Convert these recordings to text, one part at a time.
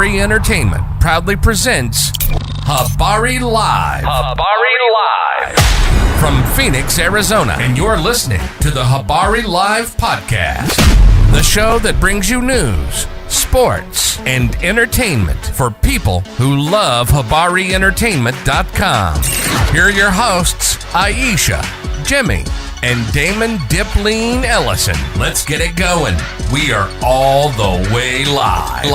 Habari Entertainment proudly presents Habari Live. Habari Live. From Phoenix, Arizona. And you're listening to the Habari Live podcast, the show that brings you news, sports, and entertainment for people who love HabariEntertainment.com. Here are your hosts, Iesha, Jimmy, and Damon Diplean Ellison. Let's get it going. We are all the way live.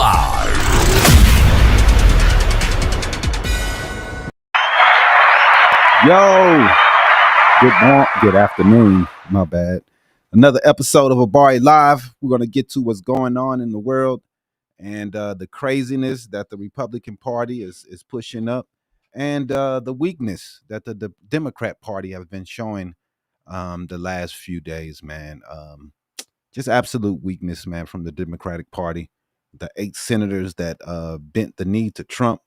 Yo, good afternoon, my bad. Another episode of Habari Live. We're going to get to what's going on in the world and the craziness that the Republican Party is pushing up, and the weakness that the Democrat Party have been showing the last few days, man. Just absolute weakness, man, from the Democratic Party. The 8 senators that bent the knee to Trump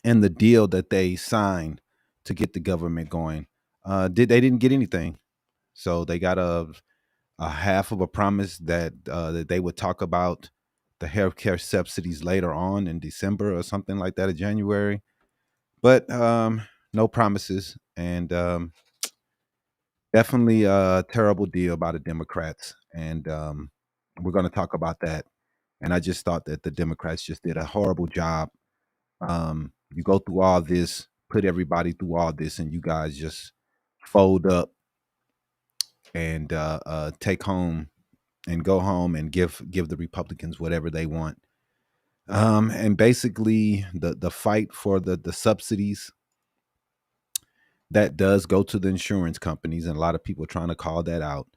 and the deal that they signed to get the government going. They didn't get anything. So they got a half of a promise that they would talk about the healthcare subsidies later on in December or something like that, in January. But no promises, and definitely a terrible deal by the Democrats. And we're going to talk about that. And I just thought that the Democrats just did a horrible job. You go through all this, put everybody through all this, and you guys just fold up and take home and go home and give the Republicans whatever they want. And basically the fight for the subsidies, that does go to the insurance companies, and a lot of people are trying to call that out.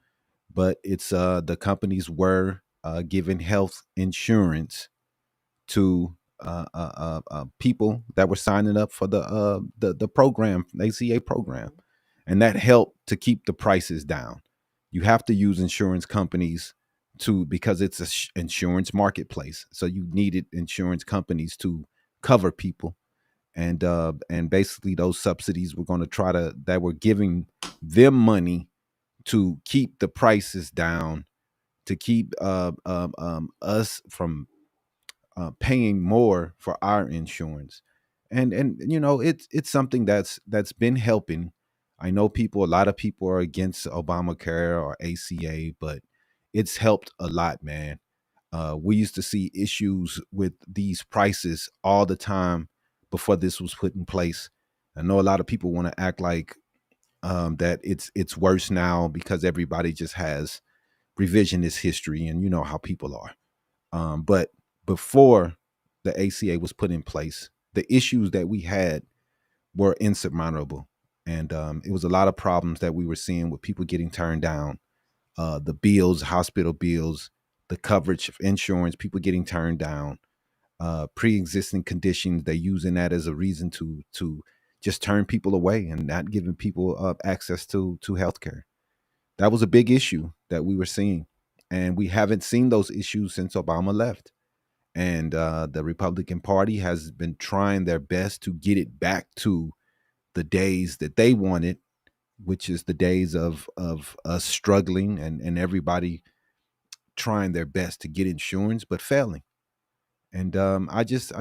But it's the companies were giving health insurance to people that were signing up for the program, the ACA program, and that helped to keep the prices down. You have to use insurance companies because it's an insurance marketplace, so you needed insurance companies to cover people. And basically those subsidies were going to that were giving them money to keep the prices down, to keep us from paying more for our insurance. And you know, it's something that's been helping. I know a lot of people are against Obamacare or ACA, but it's helped a lot, man. We used to see issues with these prices all the time before this was put in place. I know a lot of people want to act like that it's worse now because everybody just has revisionist history, and you know how people are. But before the ACA was put in place, the issues that we had were insurmountable. And it was a lot of problems that we were seeing with people getting turned down, the bills, hospital bills, the coverage of insurance, people getting turned down, pre-existing conditions. They're using that as a reason to just turn people away and not giving people access to healthcare. That was a big issue that we were seeing, and we haven't seen those issues since Obama left. And the Republican Party has been trying their best to get it back to the days that they wanted, which is the days of us struggling and everybody trying their best to get insurance but failing. And I just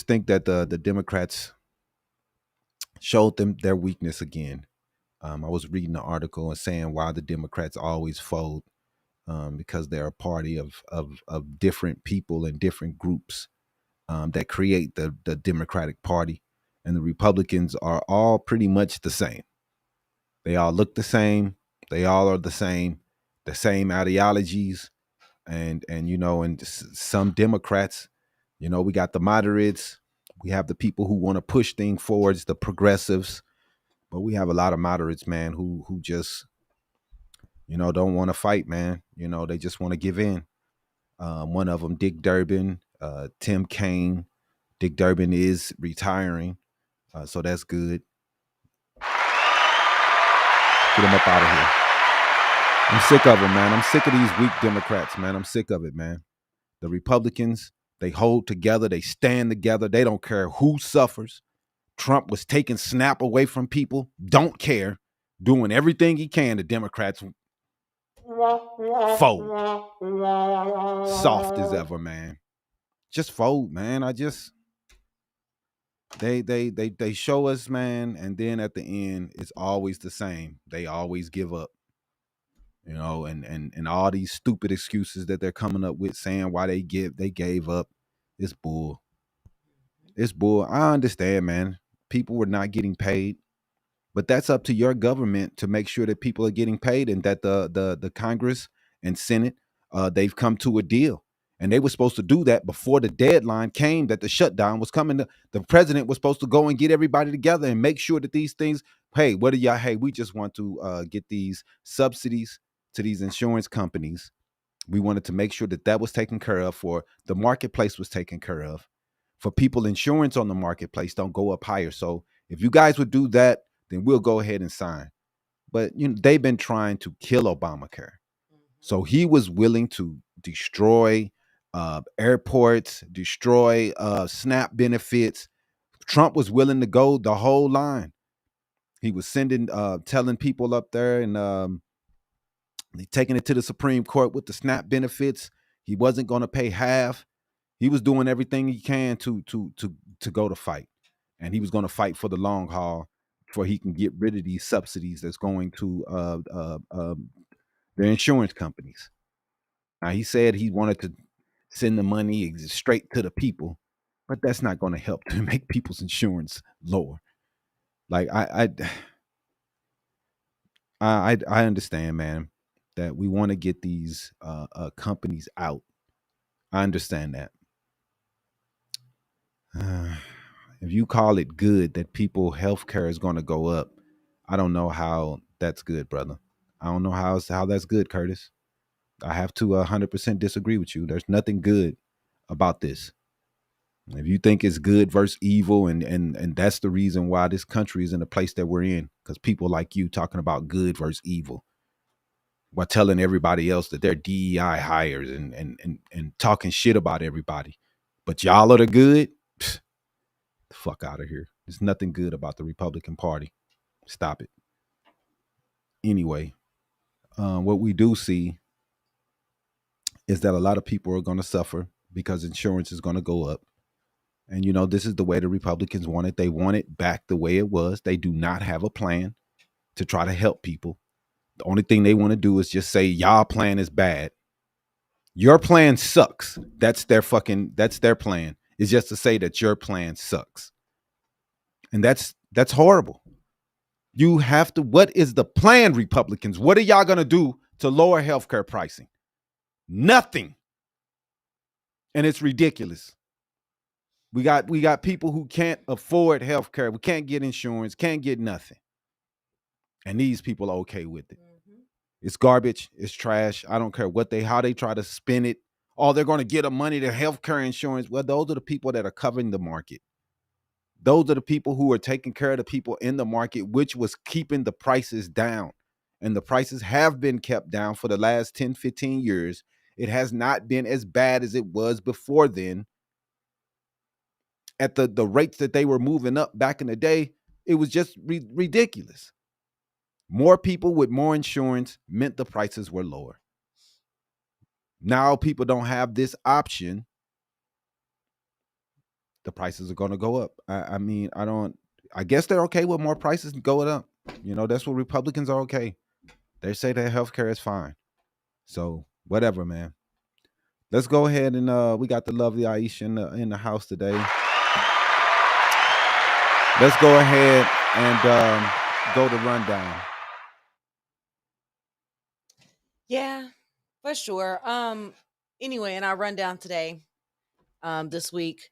think that the Democrats showed them their weakness again. I was reading an article and saying why the Democrats always fold, because they're a party of different people and different groups that create the Democratic Party, and the Republicans are all pretty much the same. They all look the same. They all are the same ideologies. And you know, and some Democrats, you know, we got the moderates, we have the people who want to push things forwards, the progressives, but we have a lot of moderates, man, who just, you know, don't want to fight, man. You know, they just want to give in. One of them, Dick Durbin, Tim Kaine. Dick Durbin is retiring, so that's good. Get him up out of here. I'm sick of them, man. I'm sick of these weak Democrats, man. I'm sick of it, man. The Republicans, they hold together. They stand together. They don't care who suffers. Trump was taking SNAP away from people. Don't care. Doing everything he can. The Democrats Fold. Soft as ever, man. Just fold, man. They show us, man, and then at the end it's always the same. They always give up. And all these stupid excuses that they're coming up with saying why they gave up. It's bull. It's bull. I understand, man. People were not getting paid. But that's up to your government to make sure that people are getting paid and that the Congress and Senate they've come to a deal. And they were supposed to do that before the deadline came that the shutdown was coming. The president was supposed to go and get everybody together and make sure that these things, hey, what do y'all, hey, we just want to get these subsidies to these insurance companies. We wanted to make sure that was taken care of, for the marketplace was taken care of. For people, insurance on the marketplace don't go up higher. So if you guys would do that, then we'll go ahead and sign. But they've been trying to kill Obamacare. So he was willing to destroy airports, destroy SNAP benefits. Trump was willing to go the whole line. He was telling people up there and taking it to the Supreme Court with the SNAP benefits. He wasn't going to pay half. He was doing everything he can to go to fight. And he was going to fight for the long haul, for he can get rid of these subsidies that's going to the insurance companies. Now, he said he wanted to send the money straight to the people, but that's not going to help to make people's insurance lower. Like I understand, man, that we want to get these companies out. I understand that. If you call it good that people healthcare is going to go up, I don't know how that's good, brother. I don't know how that's good, Curtis. I have to 100% disagree with you. There's nothing good about this. If you think it's good versus evil, and that's the reason why this country is in the place that we're in, because people like you talking about good versus evil, while telling everybody else that they're DEI hires and talking shit about everybody, but y'all are the good. Pfft, the fuck out of here. There's nothing good about the Republican Party. Stop it. Anyway, what we do see is that a lot of people are going to suffer because insurance is going to go up. And, this is the way the Republicans want it. They want it back the way it was. They do not have a plan to try to help people. The only thing they want to do is just say, y'all plan is bad. Your plan sucks. That's their plan, is just to say that your plan sucks. And that's horrible. You have to, what is the plan, Republicans? What are y'all going to do to lower healthcare pricing? Nothing. And it's ridiculous. We got people who can't afford healthcare. We can't get insurance, can't get nothing. And these people are okay with it. Mm-hmm. It's garbage. It's trash. I don't care how they try to spin it. Oh, they're going to get money to healthcare insurance. Well, those are the people that are covering the market. Those are the people who are taking care of the people in the market, which was keeping the prices down. And the prices have been kept down for the last 10, 15 years. It has not been as bad as it was before then. At the rates that they were moving up back in the day, it was just ridiculous. More people with more insurance meant the prices were lower. Now people don't have this option. The prices are going to go up. I guess they're okay with more prices going up. That's what Republicans are okay. They say that healthcare is fine. So whatever, man. Let's go ahead and we got the lovely Iesha in the house today. Let's go ahead and go to rundown. Yeah, for sure. Anyway, in our rundown today, this week,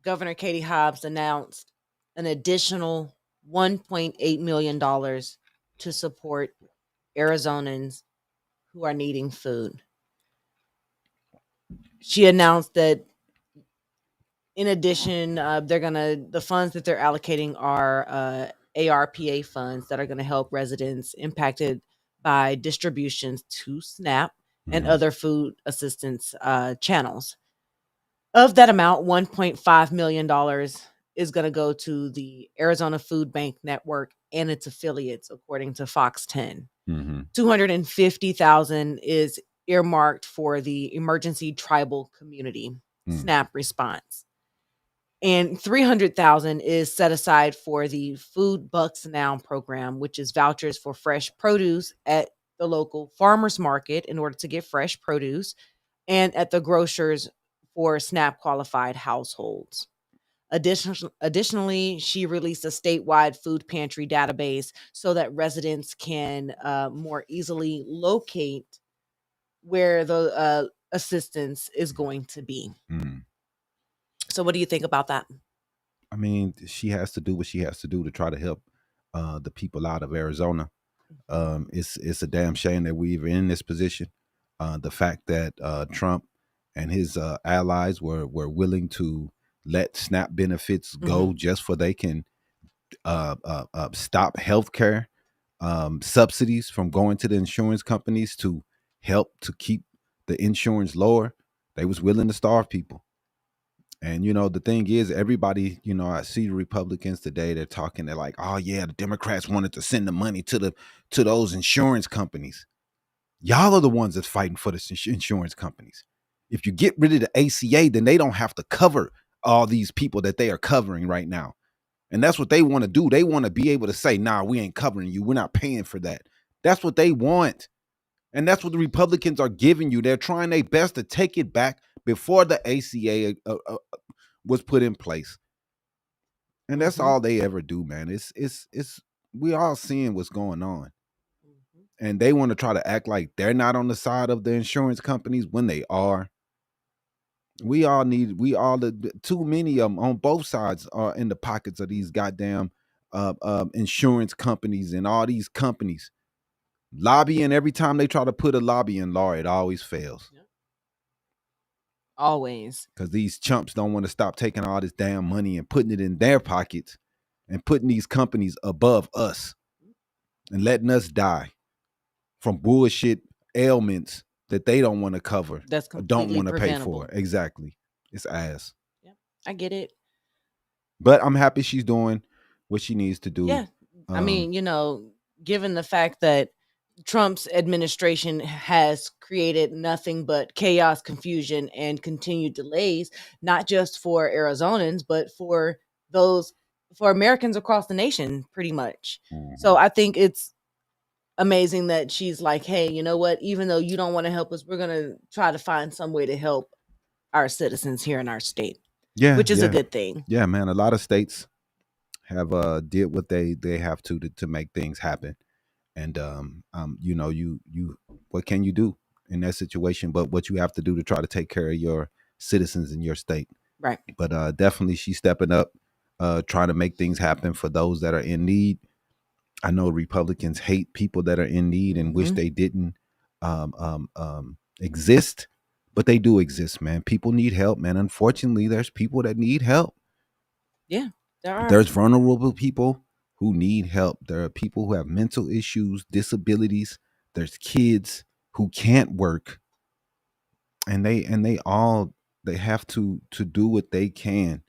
Governor Katie Hobbs announced an additional $1.8 million to support Arizonans who are needing food. She announced that in addition, the funds that they're allocating are ARPA funds that are going to help residents impacted by distributions to SNAP and other food assistance channels. Of that amount, $1.5 million is going to go to the Arizona Food Bank Network and its affiliates, according to Fox 10. Mm-hmm. 250,000 is earmarked for the Emergency Tribal Community SNAP response. And 300,000 is set aside for the Food Bucks Now program, which is vouchers for fresh produce at the local farmers market in order to get fresh produce, and at the grocers for SNAP qualified households. Additionally, she released a statewide food pantry database so that residents can more easily locate where the assistance is going to be. Mm. So what do you think about that? I mean, she has to do what she has to do to try to help the people out of Arizona. It's a damn shame that we're even in this position. The fact that Trump and his allies were willing to let SNAP benefits go just for they can stop healthcare subsidies from going to the insurance companies to help to keep the insurance lower. They was willing to starve people. And the thing is, everybody, I see the Republicans today, they're talking, they're like, oh yeah, the Democrats wanted to send the money to those insurance companies. Y'all are the ones that's fighting for the insurance companies. If you get rid of the ACA, then they don't have to cover all these people that they are covering right now. And that's what they want to do. They want to be able to say, nah, we ain't covering you. We're not paying for that. That's what they want. And that's what the Republicans are giving you. They're trying their best to take it back before the ACA was put in place. And that's all they ever do, man. It's we all seeing what's going on. And they want to try to act like they're not on the side of the insurance companies when they are. Too many of them on both sides are in the pockets of these goddamn insurance companies and all these companies lobbying. Every time they try to put a lobbying law, it always fails. Yep. Always. Because these chumps don't want to stop taking all this damn money and putting it in their pockets and putting these companies above us and letting us die from bullshit ailments that they don't want to cover, that's don't want to pay preventable. for. Exactly. It's ass. Yeah, I get it. But I'm happy she's doing what she needs to do. Yeah. I mean, given the fact that Trump's administration has created nothing but chaos, confusion, and continued delays, not just for Arizonans, but for Americans across the nation, pretty much. So I think it's amazing that she's like, hey, you know what? Even though you don't want to help us, we're going to try to find some way to help our citizens here in our state. Yeah, which is a good thing. Yeah, man. A lot of states have did what they have to make things happen. And you what can you do in that situation but what you have to do to try to take care of your citizens in your state. Right. But definitely she's stepping up, trying to make things happen for those that are in need. I know Republicans hate people that are in need and wish they didn't exist, but they do exist, man. People need help, man. Unfortunately, there's people that need help. Yeah, there are. There's vulnerable people who need help. There are people who have mental issues, disabilities. There's kids who can't work, and they have to do what they can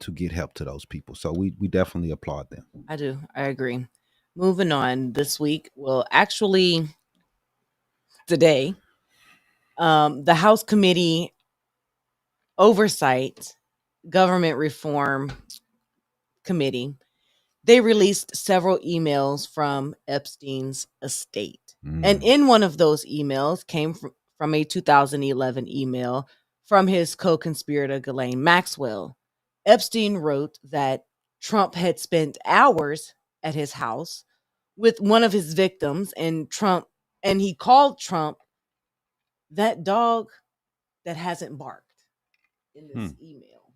to get help to those people. So we definitely applaud them. I do. I agree. Moving on this week. Well, actually, today, the House Committee Oversight Government Reform Committee, they released several emails from Epstein's estate. And in one of those emails came from a 2011 email from his co-conspirator, Ghislaine Maxwell. Epstein wrote that Trump had spent hours at his house with one of his victims, and he called Trump that dog that hasn't barked in this email.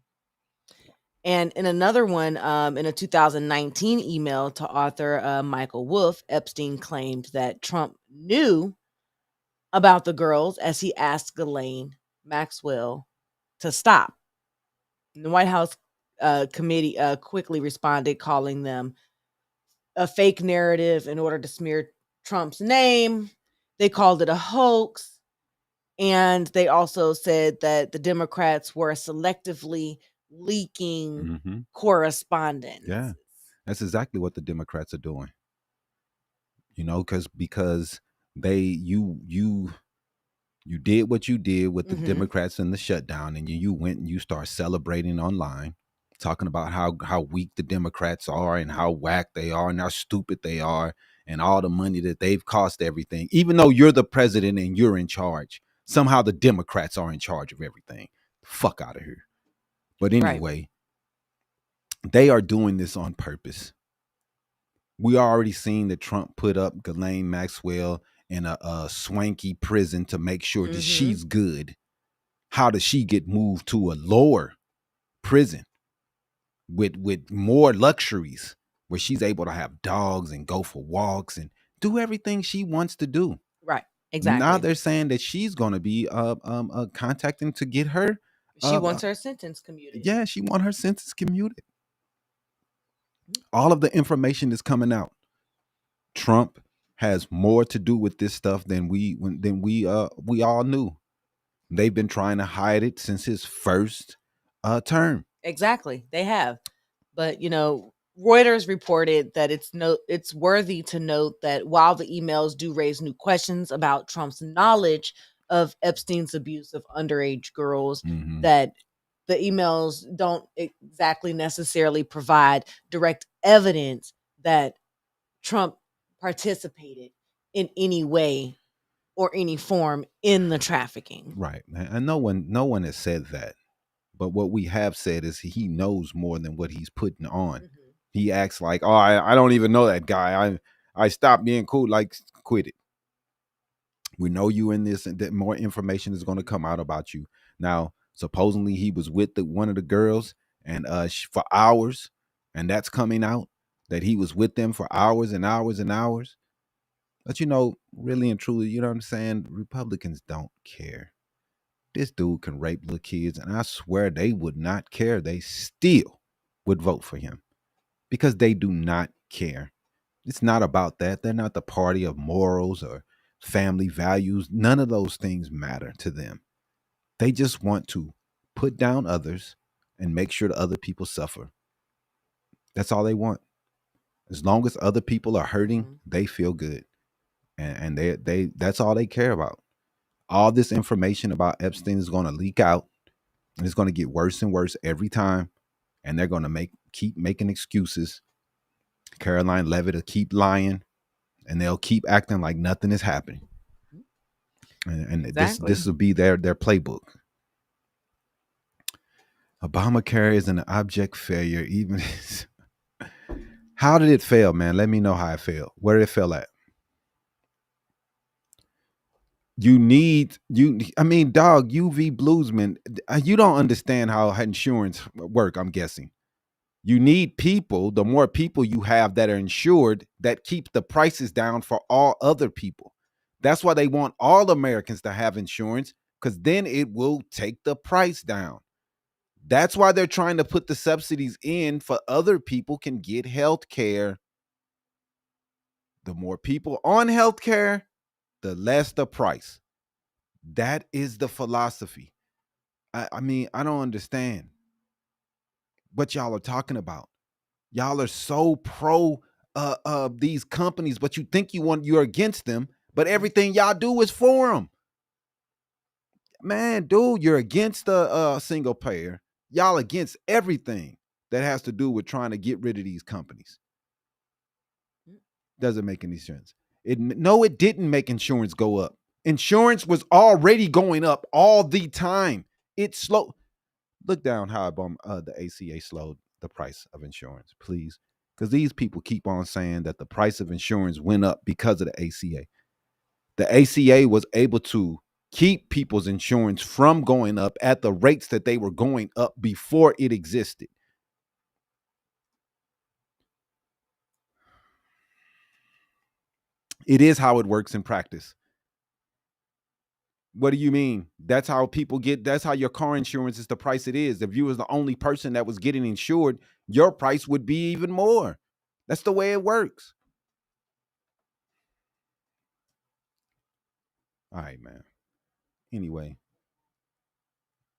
And in another one, in a 2019 email to author Michael Wolff, Epstein claimed that Trump knew about the girls as he asked Ghislaine Maxwell to stop. And the White House committee quickly responded, calling them a fake narrative in order to smear Trump's name. They called it a hoax. And they also said that the Democrats were selectively leaking Mm-hmm. correspondence. Yeah, that's exactly what the Democrats are doing. Because they you did what you did with the Democrats and the shutdown, and you went and you start celebrating online, talking about how weak the Democrats are and how whack they are and how stupid they are and all the money that they've cost everything. Even though you're the president and you're in charge, somehow the Democrats are in charge of everything. Fuck out of here. But anyway, they are doing this on purpose. We already seen that Trump put up Ghislaine Maxwell in a swanky prison to make sure that she's good. How does she get moved to a lower prison with more luxuries where she's able to have dogs and go for walks and do everything she wants to do? Right. Exactly. Now they're saying that she's going to be contacting to get her. She wants her sentence commuted. Yeah, she wants her sentence commuted. All of the information is coming out. Trump has more to do with this stuff than we all knew. They've been trying to hide it since his first term. Exactly, they have. But Reuters reported that it's worthy to note that while the emails do raise new questions about Trump's knowledge of Epstein's abuse of underage girls, that the emails don't exactly necessarily provide direct evidence that Trump participated in any way or any form in the trafficking. Right. And no one has said that. But what we have said is he knows more than what he's putting on. He acts like, oh, I don't even know that guy. I stopped being cool. Like, quit it. We know you in this, and that more information is going to come out about you. Now, supposedly he was with one of the girls and for hours, and that's coming out that he was with them for hours and hours and hours. But really and truly, you know what I'm saying? Republicans don't care. This dude can rape little kids, and I swear they would not care. They still would vote for him because they do not care. It's not about that. They're not the party of morals or family values. None of those things matter to them. They just want to put down others and make sure the other people suffer. That's all they want. As long as other people are hurting, they feel good. And they that's all they care about. All this information about Epstein is going to leak out, and it's going to get worse and worse every time. And they're going to keep making excuses. Caroline Levitt will keep lying, and they'll keep acting like nothing is happening. And Exactly. this will be their playbook. Obamacare is an abject failure. Even how did it fail, man? Let me know how it failed. Where did it fail at? Dog, UV Bluesman, you don't understand how insurance work, I'm guessing. You need people. The more people you have that are insured, that keeps the prices down for all other people. That's why they want all Americans to have insurance, because then it will take the price down. That's why they're trying to put the subsidies in for other people can get health care. The more people on health care, the less the price. That is the philosophy. I don't understand what y'all are talking about. Y'all are so pro these companies, but you think you're against them, but everything y'all do is for them. Man, dude, you're against the single payer. Y'all against everything that has to do with trying to get rid of these companies. Doesn't make any sense. It didn't make insurance go up. Insurance was already going up all the time. It slowed. Look down how the ACA slowed the price of insurance, please. Because these people keep on saying that the price of insurance went up because of the ACA. The ACA was able to keep people's insurance from going up at the rates that they were going up before it existed. It is how it works in practice. What do you mean? That's how your car insurance is the price it is. If you was the only person that was getting insured, your price would be even more. That's the way it works. All right, man. Anyway,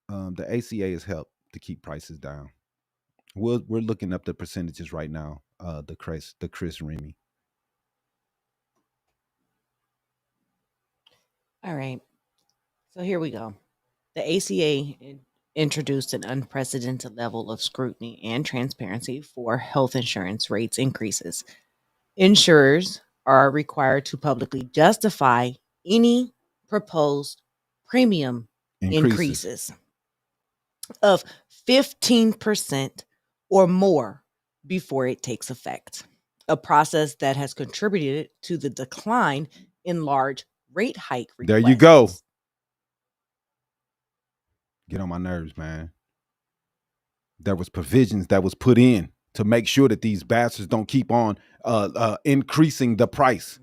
the ACA has helped to keep prices down. We're looking up the percentages right now. The Chris Remy. All right. So here we go. The ACA introduced an unprecedented level of scrutiny and transparency for health insurance rates increases. Insurers are required to publicly justify any proposed premium increases of 15% or more before it takes effect, a process that has contributed to the decline in large rate hike requests. There you go. Get on my nerves, man. There was provisions that was put in to make sure that these bastards don't keep on increasing the price.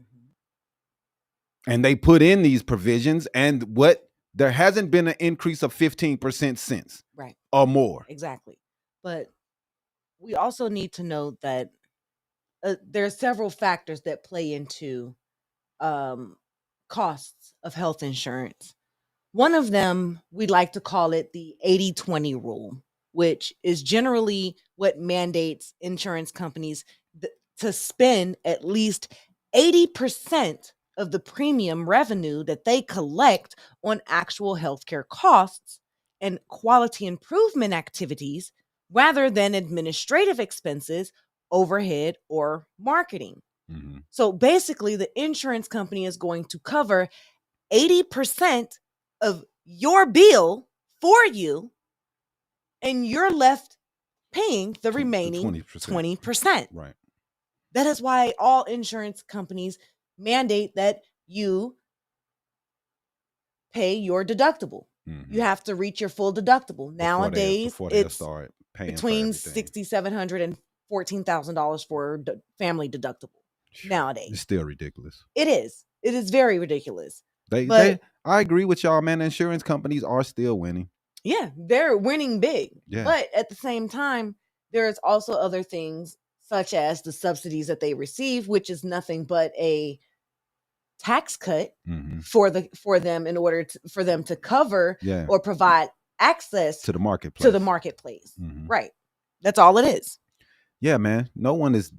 And they put in these provisions, and there hasn't been an increase of 15% since. Right. Or more. Exactly. But we also need to note that there are several factors that play into costs of health insurance. One of them, we like to call it the 80-20 rule, which is generally what mandates insurance companies to spend at least 80% of the premium revenue that they collect on actual healthcare costs and quality improvement activities rather than administrative expenses, overhead, or marketing. Mm-hmm. So basically, the insurance company is going to cover 80% of your bill for you, and you're left paying the remaining 20%. Right. That is why all insurance companies mandate that you pay your dedeductible. Mm-hmm. You have to reach your full deductible. Nowadays, it's start paying between $6,700 and $14,000 for family deductible. Nowadays, it's still ridiculous. It is. It is very ridiculous. I agree with y'all, man. Insurance companies are still winning. Yeah, they're winning big. Yeah. But at the same time, there's also other things such as the subsidies that they receive, which is nothing but a tax cut for them in order for them to cover or provide access to the marketplace. Mm-hmm. Right. That's all it is. Yeah, man. No one is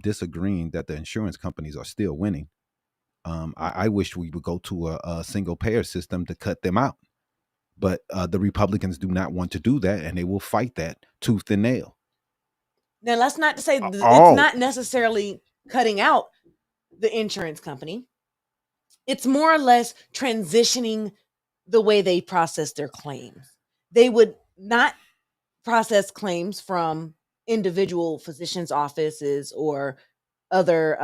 disagreeing that the insurance companies are still winning. I wish we would go to a single payer system to cut them out. But the Republicans do not want to do that, and they will fight that tooth and nail. Now, that's not to say it's not necessarily cutting out the insurance company. It's more or less transitioning the way they process their claims. They would not process claims from individual physicians' offices or other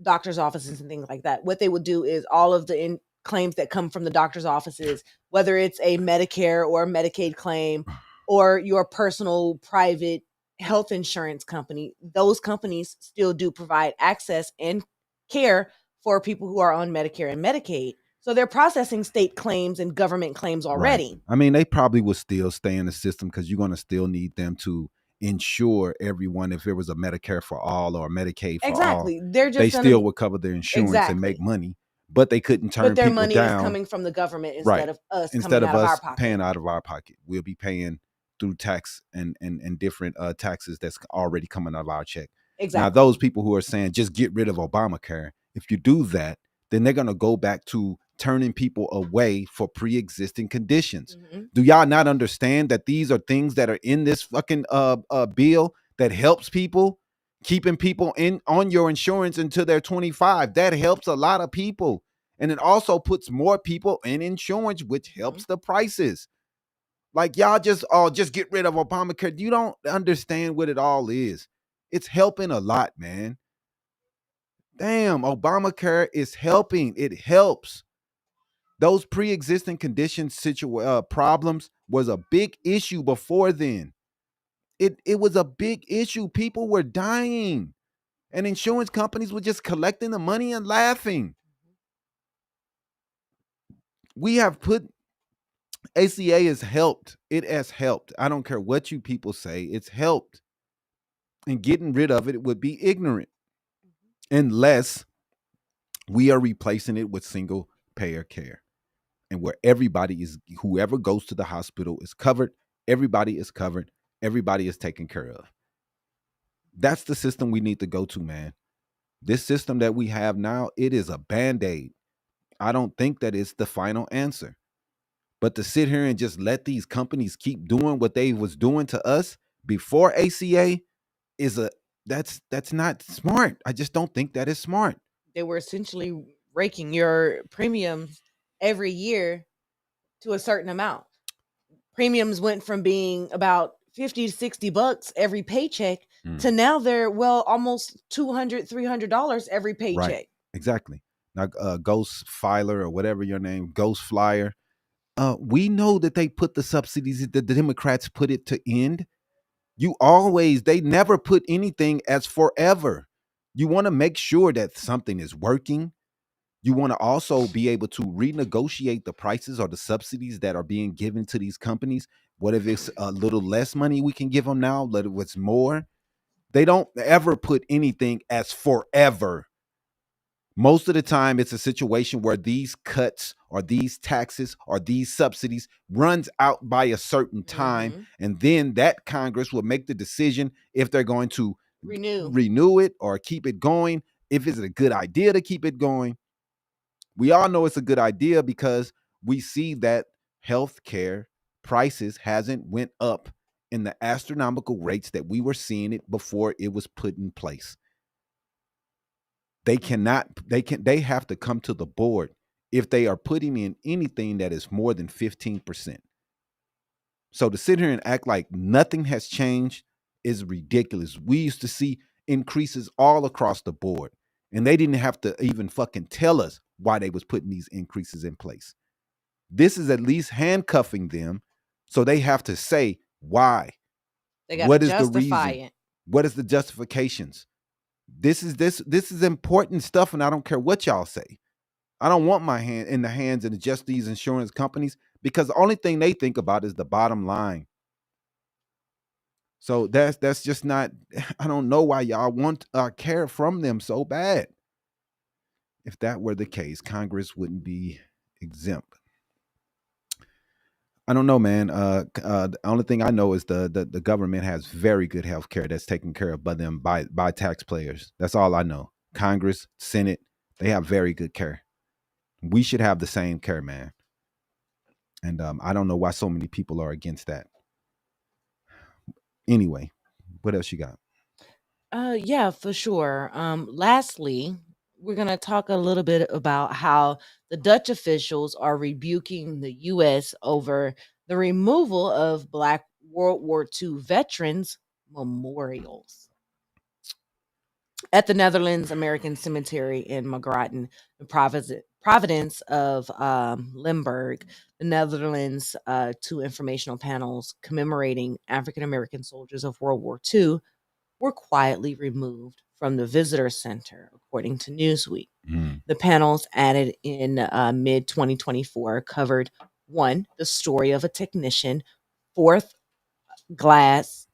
doctors' offices and things like that. What they would do is all of the claims that come from the doctor's offices, whether it's a Medicare or a Medicaid claim or your personal private health insurance company, those companies still do provide access and care for people who are on Medicare and Medicaid. So they're processing state claims and government claims already. Right. I mean, they probably will still stay in the system because you're going to still need them to insure everyone if there was a Medicare for all or a Medicaid for all. They still would cover their insurance and make money, but they couldn't turn people down. But their money is coming from the government instead of us paying out of our pocket. We'll be paying through tax and different taxes that's already coming out of our check. Exactly. Now, those people who are saying just get rid of Obamacare, if you do that, then they're going to go back to turning people away for pre-existing conditions. Mm-hmm. Do y'all not understand that these are things that are in this fucking bill that helps people, keeping people on your insurance until they're 25? That helps a lot of people. And it also puts more people in insurance, which helps the prices. Like, y'all just get rid of Obamacare. You don't understand what it all is. It's helping a lot, man. Damn, Obamacare is helping. It helps. Those pre-existing condition problems was a big issue before then. It was a big issue. People were dying, and insurance companies were just collecting the money and laughing. We have put ACA has helped. It has helped. I don't care what you people say. It's helped. And getting rid of it would be ignorant unless we are replacing it with single payer care. And where everybody is, whoever goes to the hospital is covered Everybody is covered. Everybody is taken care of. That's the system we need to go to, man. This system that we have now, it is a band-aid. I don't think that it's the final answer. But to sit here and just let these companies keep doing what they was doing to us before ACA is that's not smart. I just don't think that is smart. They were essentially raking your premiums every year to a certain amount. Premiums went from being about 50 to 60 bucks every paycheck to now they're almost $200-$300 every paycheck. Right. Exactly. Now Ghost Filer or whatever your name, Ghost Flyer. We know that they put the subsidies that the Democrats put it to end. They never put anything as forever. You want to make sure that something is working. You want to also be able to renegotiate the prices or the subsidies that are being given to these companies. What if it's a little less money we can give them now? Let it was more. They don't ever put anything as forever. Most of the time, it's a situation where these cuts or these taxes or these subsidies runs out by a certain time, and then that Congress will make the decision if they're going to renew it or keep it going. If it's a good idea to keep it going, we all know it's a good idea because we see that healthcare prices hasn't went up in the astronomical rates that we were seeing it before it was put in place. They have to come to the board if they are putting in anything that is more than 15%. So to sit here and act like nothing has changed is ridiculous. We used to see increases all across the board, and they didn't have to even fucking tell us why they was putting these increases in place. This is at least handcuffing them, so they have to say why. What is the reason? What is the justifications? This is important stuff, and I don't care what y'all say. I don't want my hand in the hands of just these insurance companies because the only thing they think about is the bottom line. So that's just not. I don't know why y'all want care from them so bad. If that were the case, Congress wouldn't be exempt. I don't know, man. The only thing I know is the government has very good health care that's taken care of by taxpayers. That's all I know. Congress, Senate, they have very good care. We should have the same care, man. And I don't know why so many people are against that. Anyway, what else you got? Yeah, for sure. Lastly, we're going to talk a little bit about how the Dutch officials are rebuking the U.S. over the removal of Black World War II veterans' memorials. At the Netherlands American Cemetery in Magraten, the Providence of Limburg, the Netherlands, two informational panels commemorating African American soldiers of World War II were quietly removed from the visitor center, according to Newsweek. The panels added in mid 2024 covered one, the story of a technician, fourth class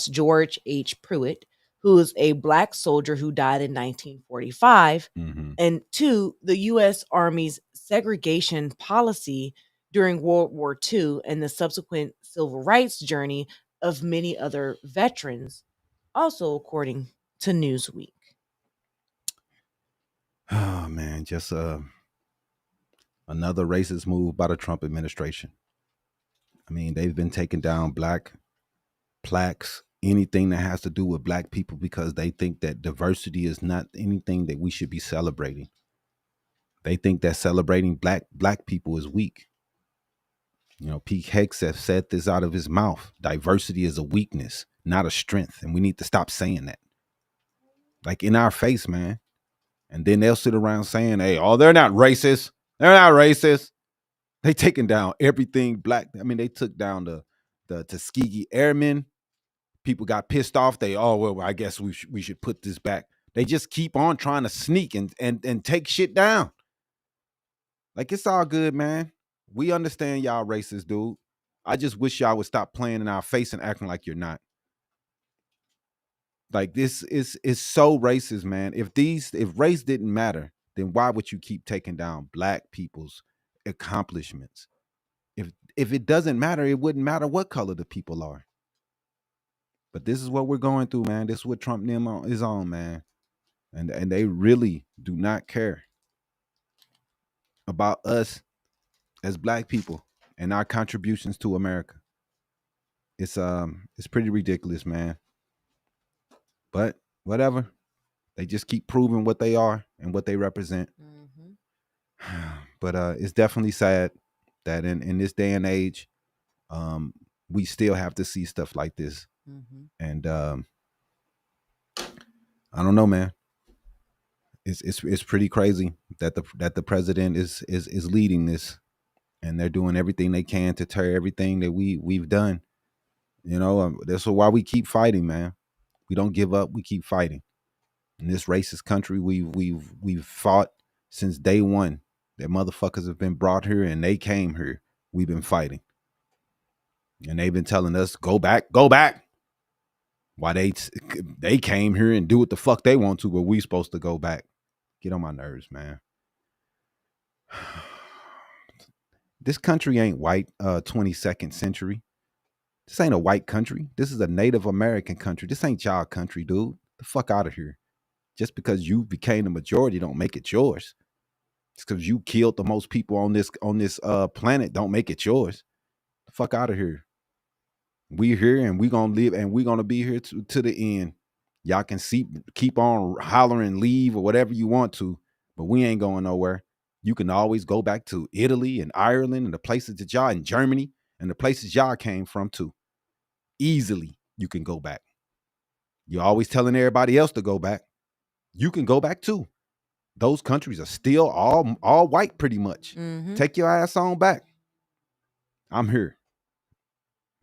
George H. Pruitt, who is a Black soldier who died in 1945, and two, the U.S. Army's segregation policy during World War II and the subsequent civil rights journey of many other veterans, also according to Newsweek. Oh man, just another racist move by the Trump administration. I mean, they've been taking down Black plaques, anything that has to do with Black people, because they think that diversity is not anything that we should be celebrating. They think that celebrating black people is weak. You know, Pete Hegseth has said this out of his mouth. Diversity is a weakness, not a strength. And we need to stop saying that. Like in our face, man. And then they'll sit around saying, hey, oh, they're not racist. They're not racist. They taking down everything Black. I mean, they took down the Tuskegee Airmen. People got pissed off. I guess we should put this back. They just keep on trying to sneak and take shit down. Like, it's all good, man. We understand y'all racist, dude. I just wish y'all would stop playing in our face and acting like you're not. Like, this is so racist, man. If race didn't matter, then why would you keep taking down Black people's accomplishments? if it doesn't matter, it wouldn't matter what color the people are. But this is what we're going through, man. This is what Trump and them is on, man. And they really do not care about us as black people and our contributions to America. It's pretty ridiculous, man. But whatever. They just keep proving what they are and what they represent. But it's definitely sad that in this day and age, we still have to see stuff like this. And I don't know, man. It's pretty crazy that the president is leading this, and they're doing everything they can to tear everything that we've done. You know, that's why we keep fighting, man. We don't give up. We keep fighting. In this racist country, we've fought since day one. That motherfuckers have been brought here, and they came here. We've been fighting, and they've been telling us go back, go back. Why they came here and do what the fuck they want to, but we supposed to go back. Get on my nerves, man. This country ain't white. 22nd century. This ain't a white country. This is a Native American country. This ain't y'all country, dude. The fuck out of here. Just because you became the majority don't make it yours. Just because you killed the most people on this planet don't make it yours. The fuck out of here. We here and we gonna live and we gonna be here to the end. Y'all can keep on hollering, leave or whatever you want to, but we ain't going nowhere. You can always go back to Italy and Ireland and the places that y'all in Germany and the places y'all came from too. Easily, you can go back. You're always telling everybody else to go back. You can go back too. Those countries are still all white pretty much. Take your ass on back. I'm here.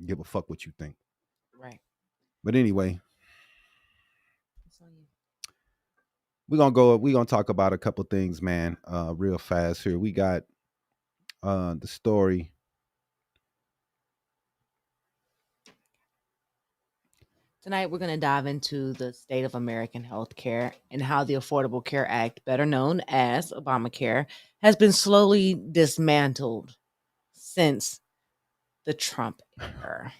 Give a fuck what you think. Right. But anyway, we're gonna talk about a couple things, man, real fast here. We got the story. Tonight, we're going to dive into the state of American healthcare and how the Affordable Care Act, better known as Obamacare, has been slowly dismantled since the Trump era.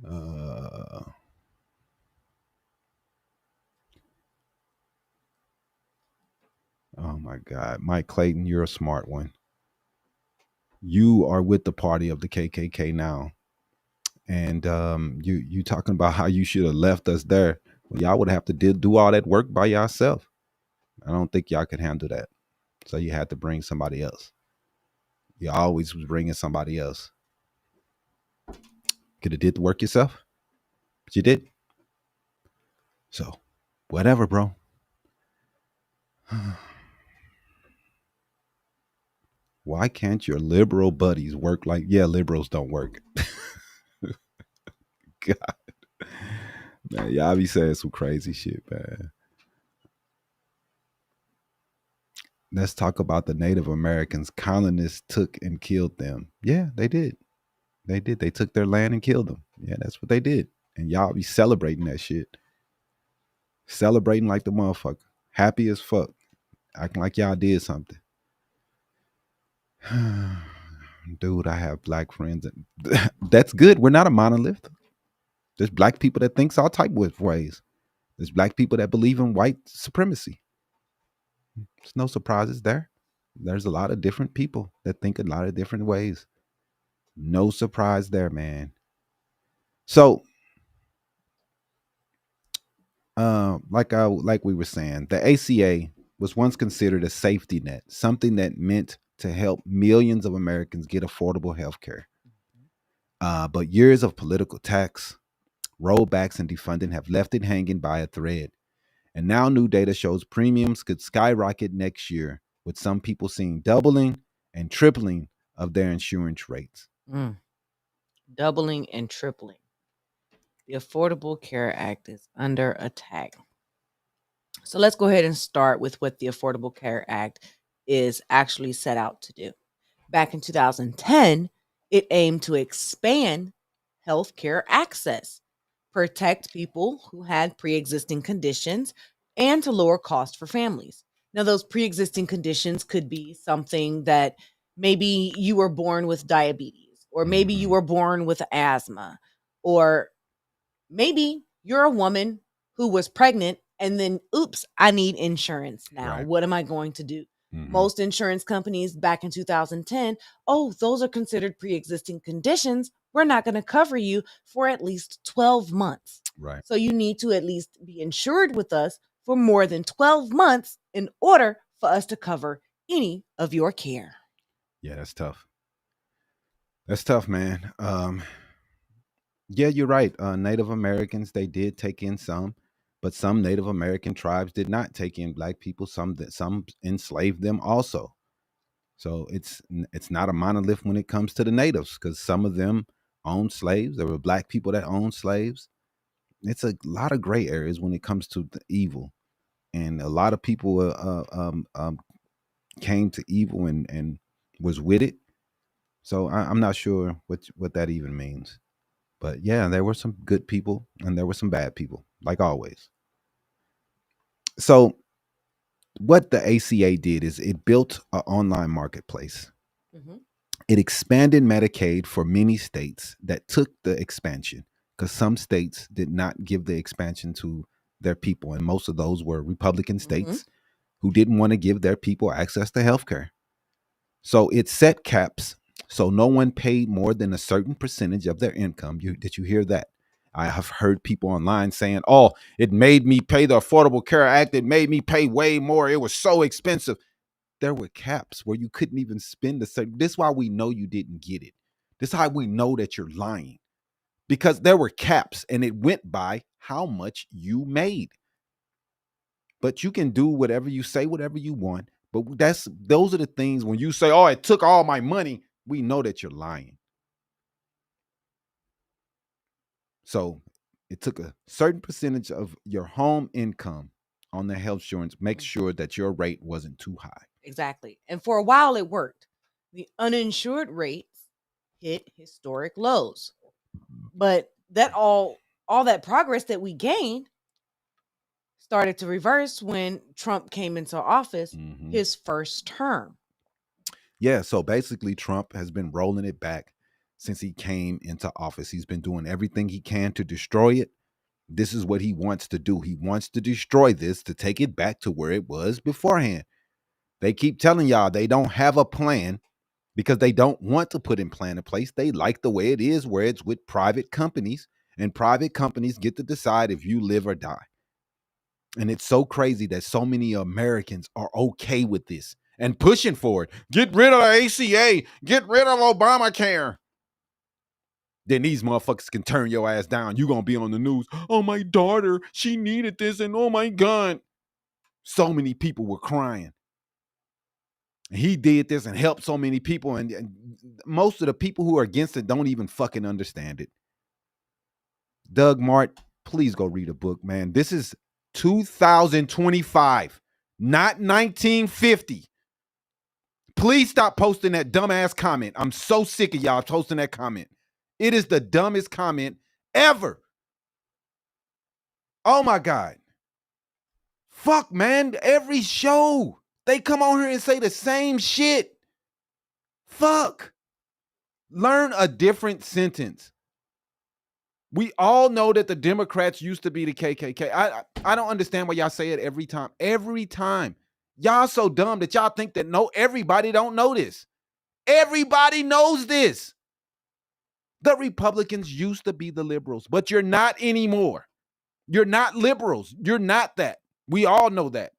Oh my God, Mike Clayton, you're a smart one. You are with the party of the KKK now. And you talking about how you should have left us there. Well, y'all would have to do all that work by yourself. I don't think y'all could handle that. So you had to bring somebody else. You always was bringing somebody else. Could have did the work yourself, but you did. So whatever, bro. Why can't your liberal buddies work like, yeah, liberals don't work. God. Man, y'all be saying some crazy shit, man. Let's talk about the Native Americans. Colonists took and killed them. Yeah, they did. They did. They took their land and killed them. Yeah, that's what they did. And y'all be celebrating that shit. Celebrating like the motherfucker. Happy as fuck. Acting like y'all did something. Dude, I have black friends. That's good. We're not a monolith. There's black people that thinks all type of ways. There's black people that believe in white supremacy. There's no surprises there. There's a lot of different people that think a lot of different ways. No surprise there, man. So, like we were saying, the ACA was once considered a safety net, something that meant to help millions of Americans get affordable health care. But years of political tax, rollbacks, and defunding have left it hanging by a thread. And now new data shows premiums could skyrocket next year, with some people seeing doubling and tripling of their insurance rates. Doubling and tripling. The Affordable Care Act is under attack. So let's go ahead and start with what the Affordable Care Act is actually set out to do. Back in 2010, it aimed to expand healthcare access, protect people who had pre-existing conditions, and to lower costs for families. Now, those pre-existing conditions could be something that maybe you were born with diabetes, or maybe you were born with asthma, or maybe you're a woman who was pregnant and then, oops, I need insurance now. Right. What am I going to do? Mhm. Most insurance companies back in 2010, oh, those are considered pre-existing conditions. We're not going to cover you for at least 12 months. Right. So you need to at least be insured with us for more than 12 months in order for us to cover any of your care. Yeah, that's tough. That's tough, man. Yeah, you're right. Native Americans, they did take in some, but some Native American tribes did not take in black people. Some enslaved them also. So it's not a monolith when it comes to the natives, because some of them owned slaves. There were black people that owned slaves. It's a lot of gray areas when it comes to the evil, and a lot of people came to evil and was with it. So I'm not sure what that even means. But yeah, there were some good people and there were some bad people, like always. So what the ACA did is it built an online marketplace. Mhm. It expanded Medicaid for many states that took the expansion, because some states did not give the expansion to their people. And most of those were Republican states who didn't want to give their people access to health care. So it set caps, so no one paid more than a certain percentage of their income. Did you hear that? I have heard people online saying, "Oh, it made me pay the Affordable Care Act. It made me pay way more. It was so expensive." There were caps where you couldn't even spend a certain. This is why we know you didn't get it. This is how we know that you're lying, because there were caps and it went by how much you made. But you can do whatever you say, whatever you want. But those are the things when you say, "Oh, it took all my money," we know that you're lying. So it took a certain percentage of your home income on the health insurance. Make sure that your rate wasn't too high. Exactly. And for a while it worked. The uninsured rates hit historic lows. But all that progress that we gained started to reverse when Trump came into office his first term. Yeah, so basically Trump has been rolling it back since he came into office. He's been doing everything he can to destroy it. This is what he wants to do. He wants to destroy this to take it back to where it was beforehand. They keep telling y'all they don't have a plan because they don't want to put in plan in place. They like the way it is, where it's with private companies, and private companies get to decide if you live or die. And it's so crazy that so many Americans are okay with this and pushing for it. Get rid of the ACA. Get rid of Obamacare. Then these motherfuckers can turn your ass down. You gonna be on the news. "Oh, my daughter, she needed this, and oh my God." So many people were crying. He did this and helped so many people, and most of the people who are against it don't even fucking understand it. Doug Mart, please go read a book, man. This is 2025, not 1950. Please stop posting that dumbass comment. I'm so sick of y'all posting that comment. It is the dumbest comment ever. Oh my God. Fuck, man. Every show, they come on here and say the same shit. Fuck. Learn a different sentence. We all know that the Democrats used to be the KKK. I don't understand why y'all say it every time. Every time. Y'all so dumb that y'all think that everybody don't know this. Everybody knows this. The Republicans used to be the liberals, but you're not anymore. You're not liberals. You're not that. We all know that.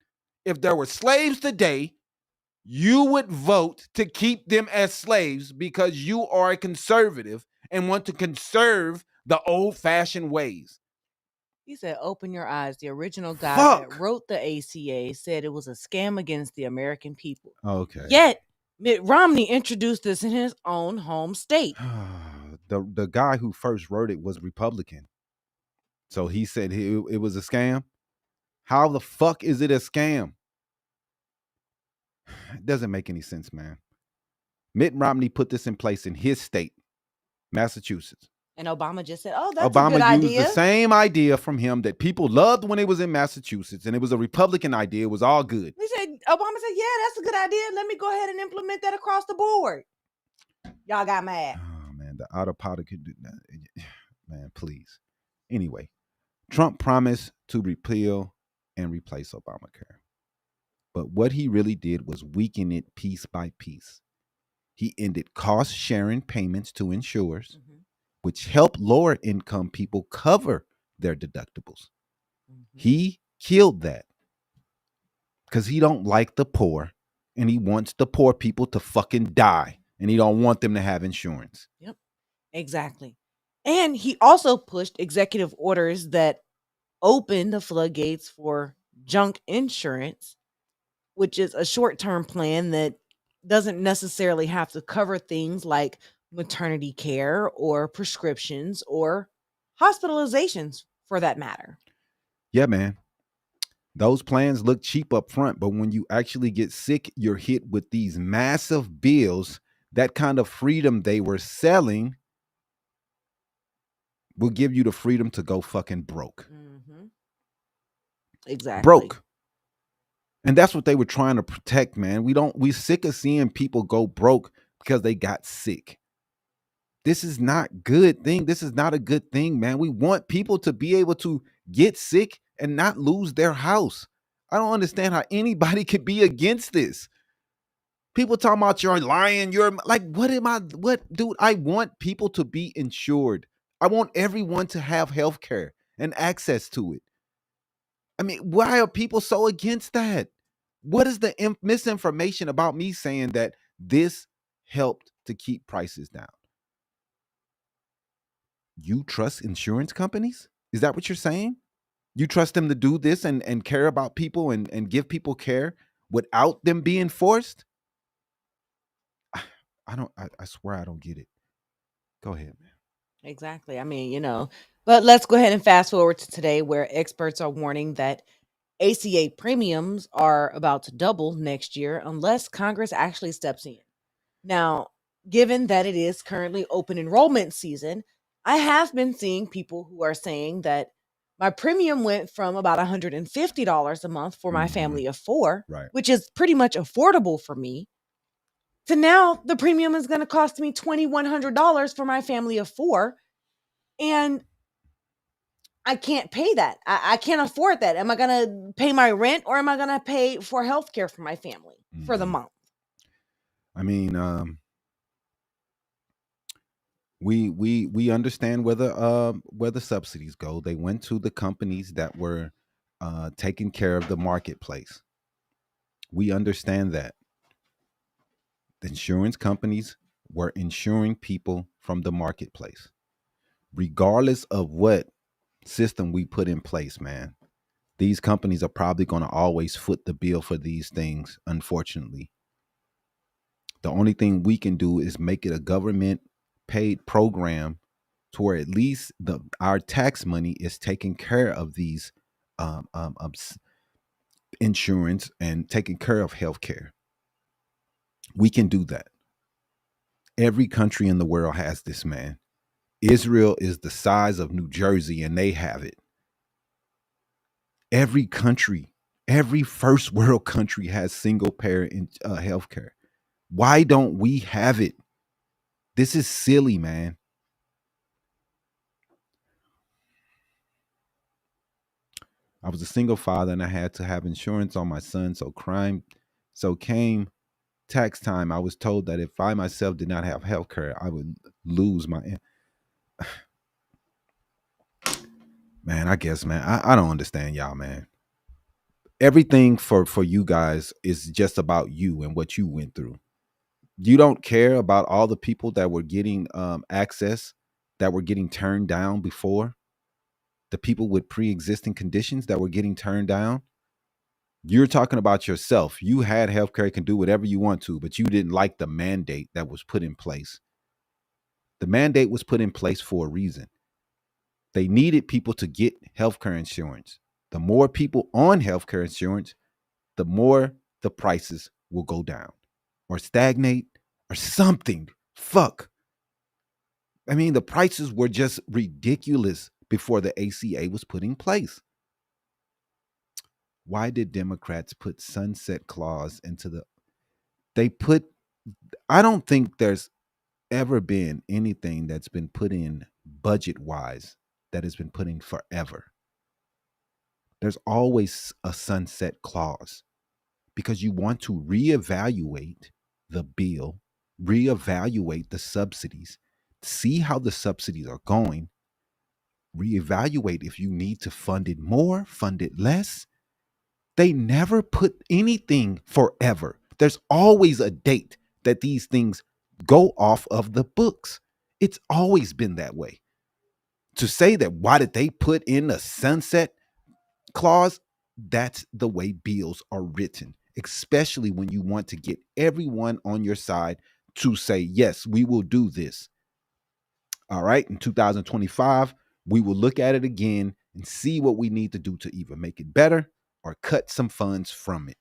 If there were slaves today, you would vote to keep them as slaves because you are a conservative and want to conserve the old-fashioned ways. He said, "Open your eyes." The original guy that wrote the ACA said it was a scam against the American people. Okay. Yet, Mitt Romney introduced this in his own home state. The guy who first wrote it was Republican. So he said it was a scam. How the fuck is it a scam? It doesn't make any sense, man. Mitt Romney put this in place in his state, Massachusetts. And Obama just said, "Oh, that's a Obama good used the idea." same idea from him that people loved when it was in Massachusetts, and it was a Republican idea. It was all good. Obama said, "Yeah, that's a good idea. Let me go ahead and implement that across the board." Y'all got mad. Oh man, the out of powder could do that. Man, please. Anyway, Trump promised to repeal and replace Obamacare. But what he really did was weaken it piece by piece. He ended cost sharing payments to insurers, which help lower income people cover their deductibles. He killed that because he don't like the poor, and he wants the poor people to fucking die, and he don't want them to have insurance. Yep, exactly. And he also pushed executive orders that opened the floodgates for junk insurance, which is a short-term plan that doesn't necessarily have to cover things like maternity care or prescriptions or hospitalizations for that matter. Yeah, man. Those plans look cheap up front, but when you actually get sick, you're hit with these massive bills. That kind of freedom they were selling will give you the freedom to go fucking broke. Exactly. Broke. And that's what they were trying to protect, man. We sick of seeing people go broke because they got sick. This is not good thing. This is not a good thing, man. We want people to be able to get sick and not lose their house. I don't understand how anybody could be against this. People talking about you're lying. You're like, dude? I want people to be insured. I want everyone to have health care and access to it. I mean, why are people so against that? What is the misinformation about me saying that this helped to keep prices down? You trust insurance companies? Is that what you're saying? You trust them to do this and care about people and give people care without them being forced? I swear I don't get it. Go ahead, man. Exactly. I mean, but let's go ahead and fast forward to today where experts are warning that ACA premiums are about to double next year unless Congress actually steps in. Now, given that it is currently open enrollment season, I have been seeing people who are saying that my premium went from about $150 a month for my family of 4, Right. which is pretty much affordable for me, to now the premium is going to cost me $2,100 for my family of 4. And I can't pay that. I can't afford that. Am I going to pay my rent or am I going to pay for healthcare for my family for the month? I mean, we understand where the subsidies go. They went to the companies that were taking care of the marketplace. We understand that. The insurance companies were insuring people from the marketplace. Regardless of what system we put in place, man, these companies are probably going to always foot the bill for these things, unfortunately. The only thing we can do is make it a government paid program to where at least our tax money is taking care of these insurance and taking care of healthcare. We can do that. Every country in the world has this, man. Israel is the size of New Jersey and they have it. Every country, every first world country has single payer healthcare. Why don't we have it? This is silly, man. I was a single father and I had to have insurance on my son. So came tax time. I was told that if I myself did not have health care, I would lose my. Man, I guess, man, I don't understand y'all, man. Everything for you guys is just about you and what you went through. You don't care about all the people that were getting access, that were getting turned down before. The people with pre-existing conditions that were getting turned down. You're talking about yourself. You had healthcare, can do whatever you want to, but you didn't like the mandate that was put in place. The mandate was put in place for a reason. They needed people to get healthcare insurance. The more people on healthcare insurance, the more the prices will go down or stagnate or something. Fuck. I mean, the prices were just ridiculous before the ACA was put in place. Why did Democrats put sunset clause into the they put I don't think there's ever been anything that's been put in budget wise that has been put in forever. There's always a sunset clause because you want to reevaluate the bill, reevaluate the subsidies, see how the subsidies are going, reevaluate if you need to fund it more, fund it less. They never put anything forever. There's always a date that these things go off of the books. It's always been that way. To say that why did they put in a sunset clause? That's the way bills are written, especially when you want to get everyone on your side to say, yes, we will do this. All right. In 2025, we will look at it again and see what we need to do to either make it better or cut some funds from it.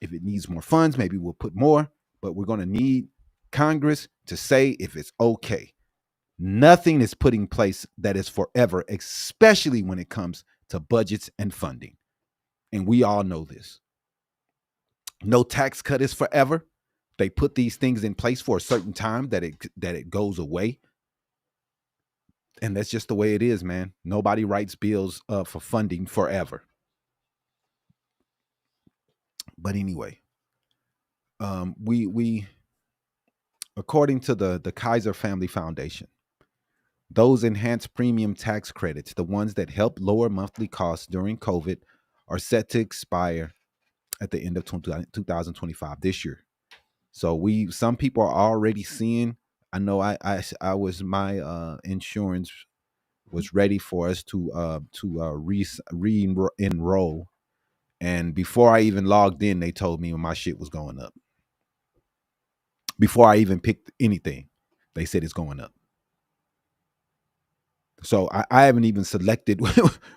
If it needs more funds, maybe we'll put more, but we're going to need Congress to say if it's okay. Nothing is put in place that is forever, especially when it comes to budgets and funding. And we all know this. No tax cut is forever. They put these things in place for a certain time that it goes away. And that's just the way it is, man. Nobody writes bills for funding forever. But anyway, we according to the Kaiser Family Foundation, those enhanced premium tax credits, the ones that help lower monthly costs during COVID, are set to expire at the end of 2025 this year. So some people are already seeing. I know I was my insurance was ready for us to re-enroll, and before I even logged in, they told me my shit was going up. Before I even picked anything, they said it's going up. So I haven't even selected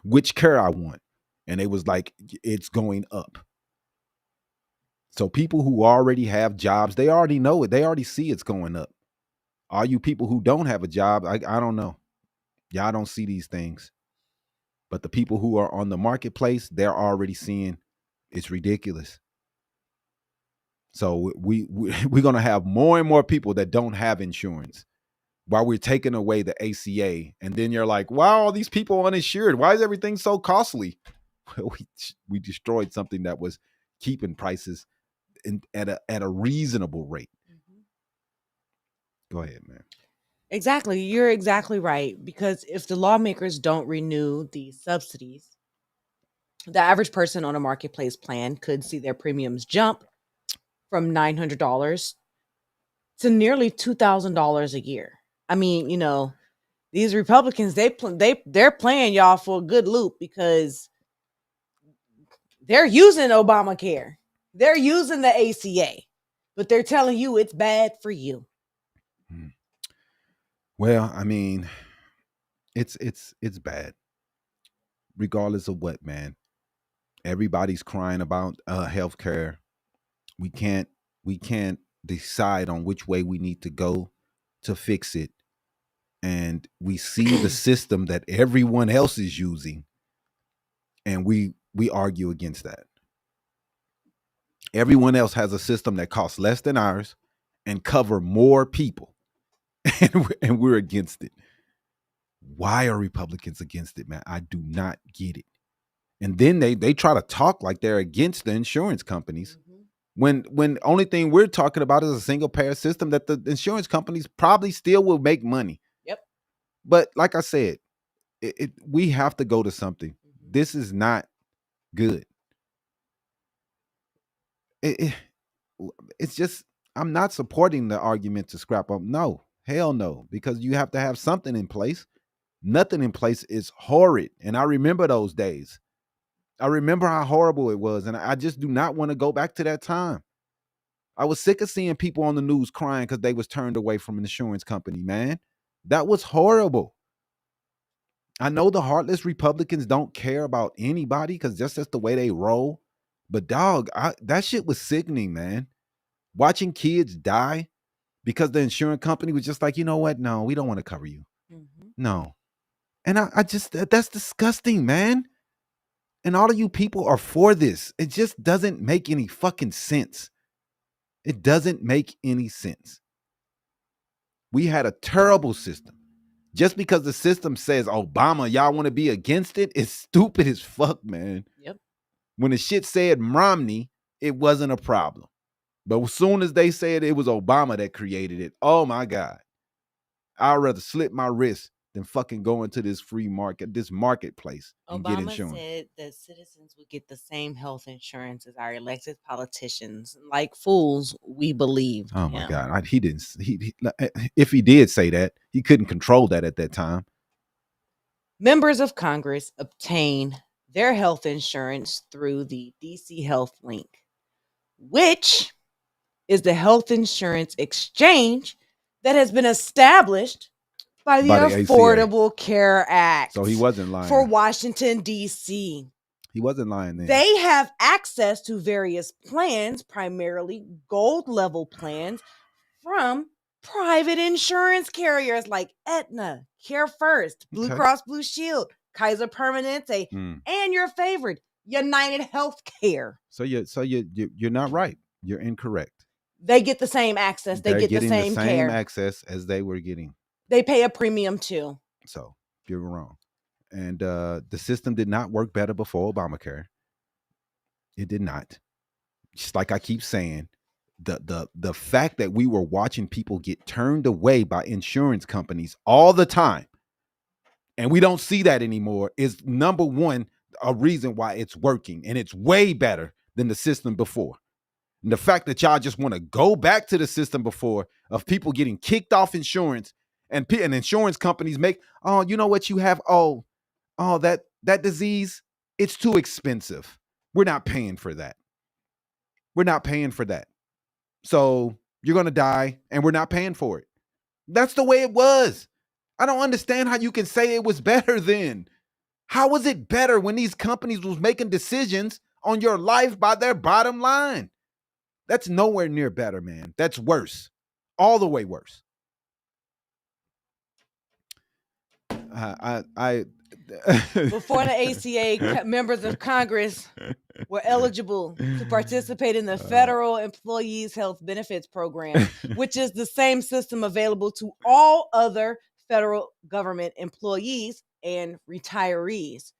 which care I want. And it was like, it's going up. So people who already have jobs, they already know it. They already see it's going up. All you people who don't have a job, I don't know. Y'all don't see these things. But the people who are on the marketplace, they're already seeing it's ridiculous. So we're going to have more and more people that don't have insurance while we're taking away the ACA. And then you're like, why are all these people uninsured? Why is everything so costly? We destroyed something that was keeping prices at a reasonable rate. Mm-hmm. Go ahead, man. Exactly. You're exactly right. Because if the lawmakers don't renew these subsidies, the average person on a marketplace plan could see their premiums jump from $900 to nearly $2,000 a year. I mean, these Republicans, they're playing y'all for a good loop because they're using Obamacare. They're using the ACA, but they're telling you it's bad for you. Well, I mean, it's bad. Regardless of what, man. Everybody's crying about healthcare. We can't decide on which way we need to go to fix it. And we see the system that everyone else is using, and we argue against that. Everyone else has a system that costs less than ours and cover more people, and we're against it. Why are Republicans against it, man? I do not get it. And then they try to talk like they're against the insurance companies. Mm-hmm. When only thing we're talking about is a single payer system that the insurance companies probably still will make money. Yep. But like I said, we have to go to something. Mm-hmm. This is not good. It's just, I'm not supporting the argument to scrap up. No, hell no, because you have to have something in place. Nothing in place is horrid. And I remember those days. I remember how horrible it was. And I just do not want to go back to that time. I was sick of seeing people on the news crying because they was turned away from an insurance company, man. That was horrible. I know the heartless Republicans don't care about anybody because that's just the way they roll. But dog, that shit was sickening, man. Watching kids die because the insurance company was just like, you know what? No, we don't want to cover you. Mm-hmm. No. And I just, that's disgusting, man. And all of you people are for this. It just doesn't make any fucking sense. It doesn't make any sense. We had a terrible system. Just because the system says Obama, y'all want to be against it, it's stupid as fuck, man. Yep. When the shit said Romney, it wasn't a problem. But as soon as they said it was Obama that created it, oh my God. I'd rather slit my wrist than fucking go into this free market, this marketplace, and get Obama insurance. said that citizens would get the same health insurance as our elected politicians. Like fools, we believed Oh my him. God. He didn't. If he did say that, he couldn't control that at that time. Members of Congress obtain their health insurance through the DC Health Link, which is the health insurance exchange that has been established by the By the ACA. Affordable Care Act. So he wasn't lying. For Washington, D.C. He wasn't lying then. They have access to various plans, primarily gold level plans, from private insurance carriers like Aetna, Care First, Blue Cross Blue Shield, Kaiser Permanente, and your favorite, United Healthcare. So you're not right. You're incorrect. They get the same access. They get the same care. Access as they were getting. They pay a premium too. So you're wrong. And the system did not work better before Obamacare. It did not. Just like I keep saying, the fact that we were watching people get turned away by insurance companies all the time, and we don't see that anymore, is number one, a reason why it's working, and it's way better than the system before. And the fact that y'all just want to go back to the system before of people getting kicked off insurance and insurance companies make, oh, you know what you have? Oh, that disease, it's too expensive. We're not paying for that. We're not paying for that. So you're going to die and we're not paying for it. That's the way it was. I don't understand how you can say it was better then. How was it better when these companies was making decisions on your life by their bottom line? That's nowhere near better, man. That's worse. All the way worse. Before the ACA, members of Congress were eligible to participate in the Federal Employees Health Benefits Program, which is the same system available to all other federal government employees and retirees.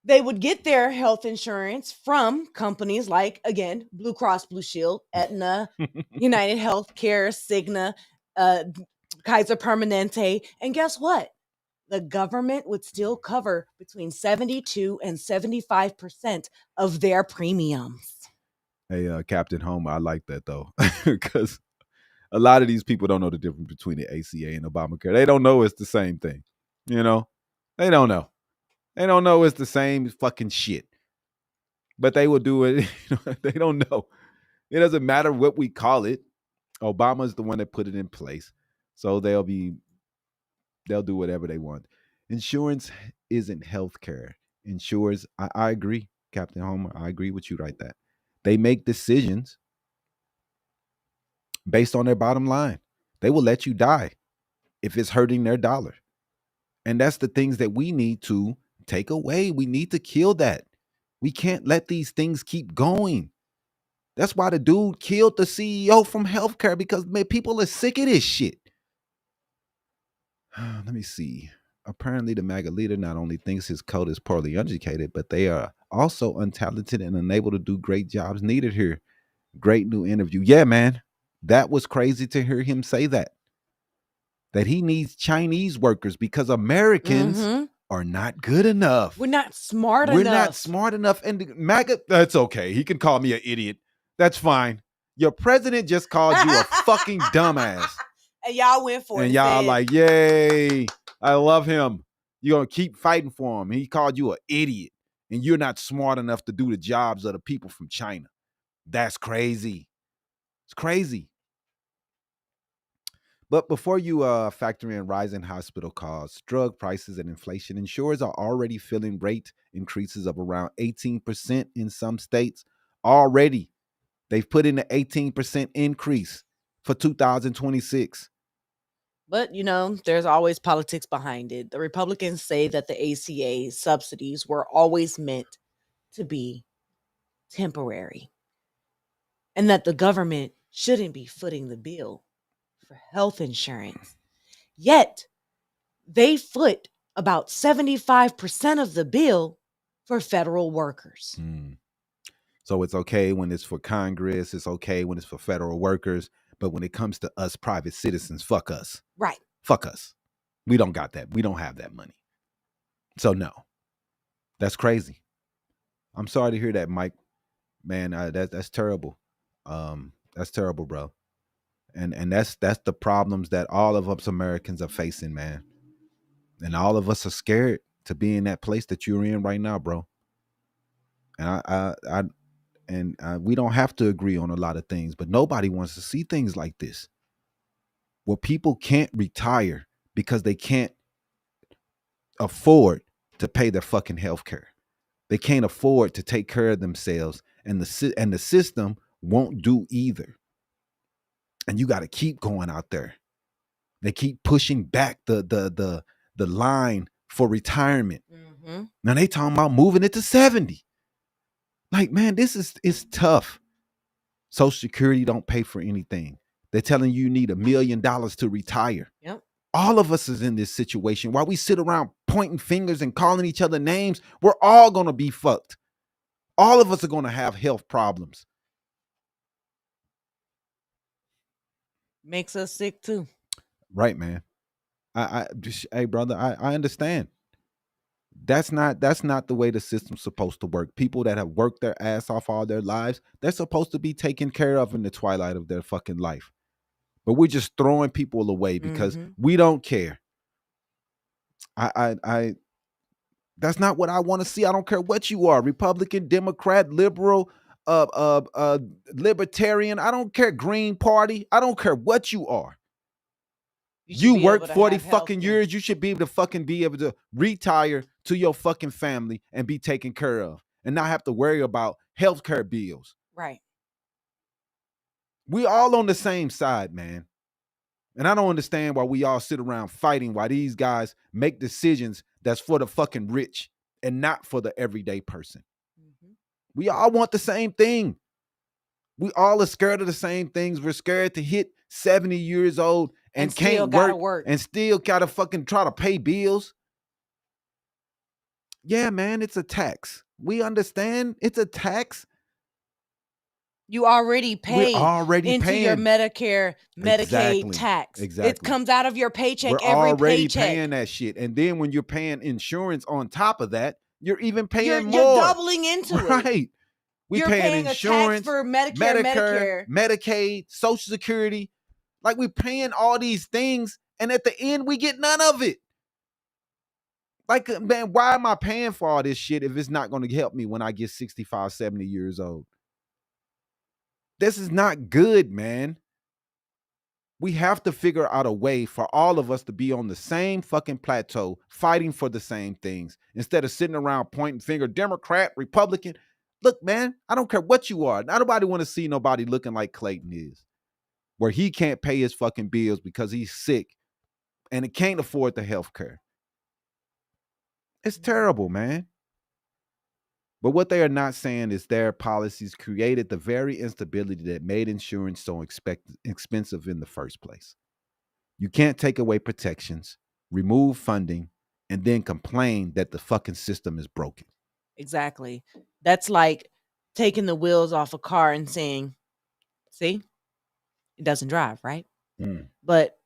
They would get their health insurance from companies like, again, Blue Cross Blue Shield, Aetna, United Healthcare, Cigna, Kaiser Permanente. And guess what? The government would still cover between 72 and 75% of their premiums. Hey, Captain Homer, I like that, though, because a lot of these people don't know the difference between the ACA and Obamacare. They don't know it's the same thing. You know, they don't know. They don't know it's the same fucking shit. But they will do it. They don't know. It doesn't matter what we call it. Obama's the one that put it in place. So they'll do whatever they want. Insurance isn't healthcare. Insurers, I agree, Captain Homer. I agree with you right there. They make decisions based on their bottom line. They will let you die if it's hurting their dollar. And that's the things that we need to take away. We need to kill that. We can't let these things keep going. That's why the dude killed the CEO from healthcare, because man, people are sick of this shit. Let me see. Apparently, the MAGA leader not only thinks his code is poorly educated, but they are also untalented and unable to do great jobs needed here. Great new interview. Yeah, man. That was crazy to hear him say that. That he needs Chinese workers because Americans are not good enough. We're not smart enough. We're not smart enough. And MAGA, that's okay. He can call me an idiot. That's fine. Your president just called you a fucking dumbass. And y'all went for it. And y'all like, yay, I love him. You're going to keep fighting for him. He called you an idiot. And you're not smart enough to do the jobs of the people from China. That's crazy. It's crazy. But before you factor in rising hospital costs, drug prices, and inflation, insurers are already feeling rate increases of around 18% in some states. Already, they've put in an 18% increase. for 2026. But, there's always politics behind it. The Republicans say that the ACA subsidies were always meant to be temporary and that the government shouldn't be footing the bill for health insurance. Yet, they foot about 75% of the bill for federal workers. So it's okay when it's for Congress. It's okay when it's for federal workers. But when it comes to us private citizens, fuck us. Right. Fuck us. We don't got that. We don't have that money. So no. That's crazy. I'm sorry to hear that, Mike. Man, that's terrible. That's terrible, bro. And that's the problems that all of us Americans are facing, man. And all of us are scared to be in that place that you're in right now, bro. And we don't have to agree on a lot of things, but nobody wants to see things like this, where people can't retire because they can't afford to pay their fucking health care. They can't afford to take care of themselves, and the system won't do either. And you got to keep going out there. They keep pushing back the line for retirement. Mm-hmm. Now they talking about moving it to 70. Like, man, it's tough. Social Security don't pay for anything. They're telling you need $1 million to retire. Yep. All of us is in this situation. While we sit around pointing fingers and calling each other names, we're all going to be fucked. All of us are going to have health problems. Makes us sick too. Right, man. Hey, brother, I understand. That's not the way the system's supposed to work. People that have worked their ass off all their lives, they're supposed to be taken care of in the twilight of their fucking life. But we're just throwing people away because we don't care. I that's not what I want to see. I don't care what you are, Republican, Democrat, liberal, libertarian. I don't care, Green Party. I don't care what you are. You work 40 fucking years. You should be able to fucking be able to retire to your fucking family and be taken care of and not have to worry about healthcare bills. Right. We all on the same side, man. And I don't understand why we all sit around fighting while these guys make decisions that's for the fucking rich and not for the everyday person. Mm-hmm. We all want the same thing. We all are scared of the same things. We're scared to hit 70 years old and can't work and still gotta fucking try to pay bills. Yeah, man, it's a tax. We understand it's a tax. You already pay into your Medicare, Medicaid tax. Exactly. It comes out of your paycheck We're every already paycheck. Paying that shit. And then when you're paying insurance on top of that, you're even paying more. You're doubling into it. Right. We're paying insurance, a tax for Medicare, Medicaid, Social Security. Like, we're paying all these things, and at the end, we get none of it. Like, man, why am I paying for all this shit if it's not going to help me when I get 65, 70 years old? This is not good, man. We have to figure out a way for all of us to be on the same fucking plateau, fighting for the same things, instead of sitting around pointing finger, Democrat, Republican. Look, man, I don't care what you are. Nobody want to see nobody looking like Clayton is, where he can't pay his fucking bills because he's sick and he can't afford the health care. It's terrible, man. But what they are not saying is their policies created the very instability that made insurance so expensive in the first place. You can't take away protections, remove funding, and then complain that the fucking system is broken. Exactly. That's like taking the wheels off a car and saying, see, it doesn't drive, right? But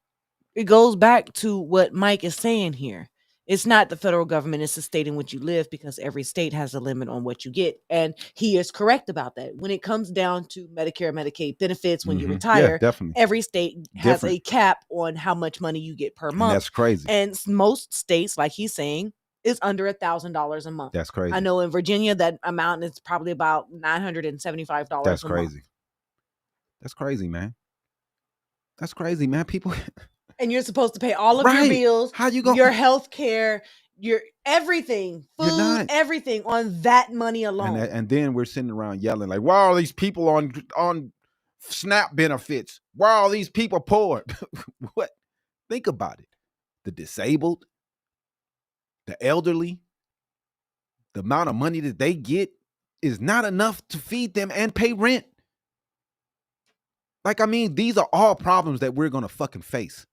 it goes back to what Mike is saying here. It's not the federal government, it's the state in which you live, because every state has a limit on what you get. And he is correct about that. When it comes down to Medicare, Medicaid benefits, when you retire, every state has a cap on how much money you get per month. That's crazy. And most states, like he's saying, is under $1,000 a month. That's crazy. I know in Virginia, that amount is probably about $975 That's a crazy. month. That's crazy, man. That's crazy, man. People... And you're supposed to pay all of your bills, how you gonna... your health care, your everything, food, everything on that money alone. And then we're sitting around yelling like, why are these people on SNAP benefits. Why are all these people poor? What? Think about it. The disabled, the elderly, the amount of money that they get is not enough to feed them and pay rent. Like, I mean, these are all problems that we're going to fucking face.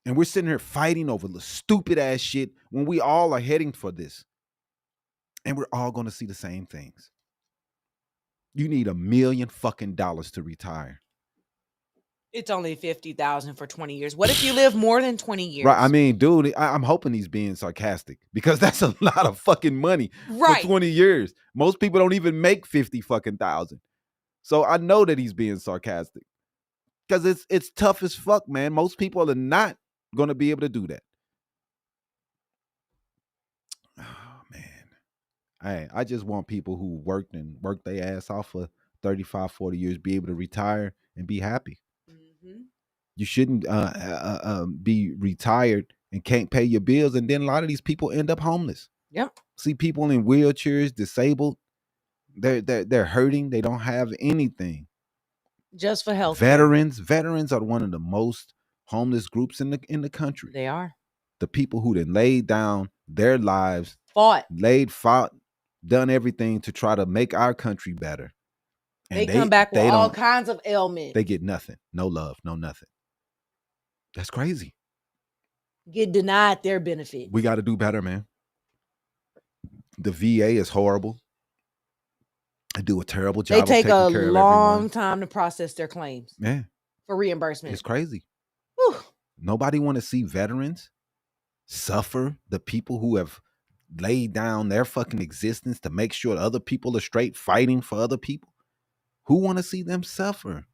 And we're sitting here fighting over the stupid ass shit when we all are heading for this. And we're all going to see the same things. You need $1 million fucking dollars to retire. It's only 50,000 for 20 years. What if you live more than 20 years? Right. I mean, dude, I'm hoping he's being sarcastic because that's a lot of fucking money for 20 years. Most people don't even make 50 fucking thousand. So I know that he's being sarcastic because it's tough as fuck, man. Most people are not going to be able to do that. Oh, man. I just want people who worked their ass off for 35, 40 years be able to retire and be happy. Mm-hmm. You shouldn't be retired and can't pay your bills. And then a lot of these people end up homeless. Yep. See people in wheelchairs, disabled. They're hurting. They don't have anything. Just for health. Veterans are one of the most homeless groups in the country. They are. The people who then laid down their lives, fought, done everything to try to make our country better. And they come back with all kinds of ailments. They get nothing. No love, no nothing. That's crazy. Get denied their benefits. We got to do better, man. The VA is horrible. They do a terrible job. They take a long time to process their claims. Yeah. For reimbursement. It's crazy. Whew. Nobody want to see veterans suffer. The people who have laid down their fucking existence to make sure other people are straight fighting for other people. Who want to see them suffer?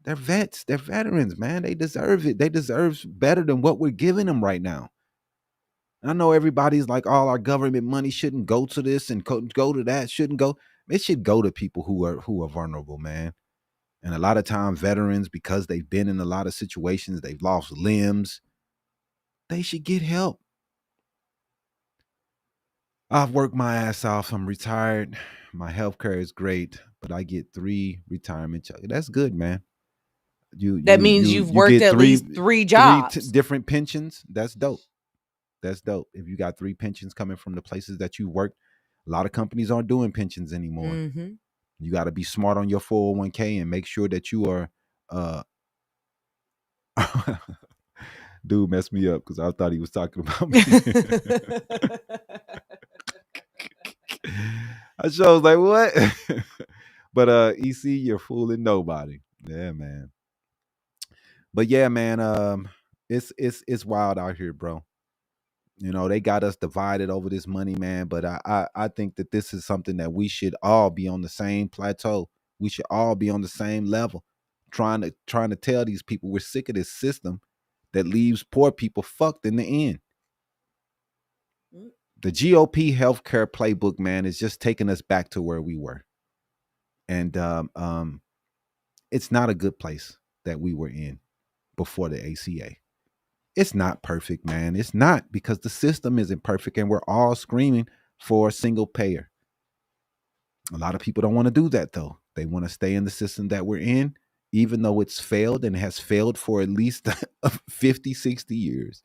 They're vets. They're veterans, man. They deserve it. They deserve better than what we're giving them right now. I know everybody's like, all our government money shouldn't go to this and go to that. Shouldn't go. It should go to people who are vulnerable, man. And a lot of times veterans, because they've been in a lot of situations, they've lost limbs, they should get help. I've worked my ass off. I'm retired. My healthcare is great, but I get 3 retirement checks. That's good, man. That means you've worked at least 3 jobs. 3 different pensions. That's dope. That's dope. If you got 3 pensions coming from the places that you worked, a lot of companies aren't doing pensions anymore. Mm-hmm. You got to be smart on your 401k and make sure that you are. Dude messed me up because I thought he was talking about me. I sure was like, what? But EC, you're fooling nobody. Yeah, man. But yeah, man, it's wild out here, bro. You know, they got us divided over this money, man. But I think that this is something that we should all be on the same plateau. We should all be on the same level, trying to tell these people we're sick of this system that leaves poor people fucked in the end. The GOP healthcare playbook, man, is just taking us back to where we were. And it's not a good place that we were in before the ACA. It's not perfect, man. It's not, because the system isn't perfect and we're all screaming for a single payer. A lot of people don't want to do that, though. They want to stay in the system that we're in, even though it's failed and has failed for at least 50, 60 years.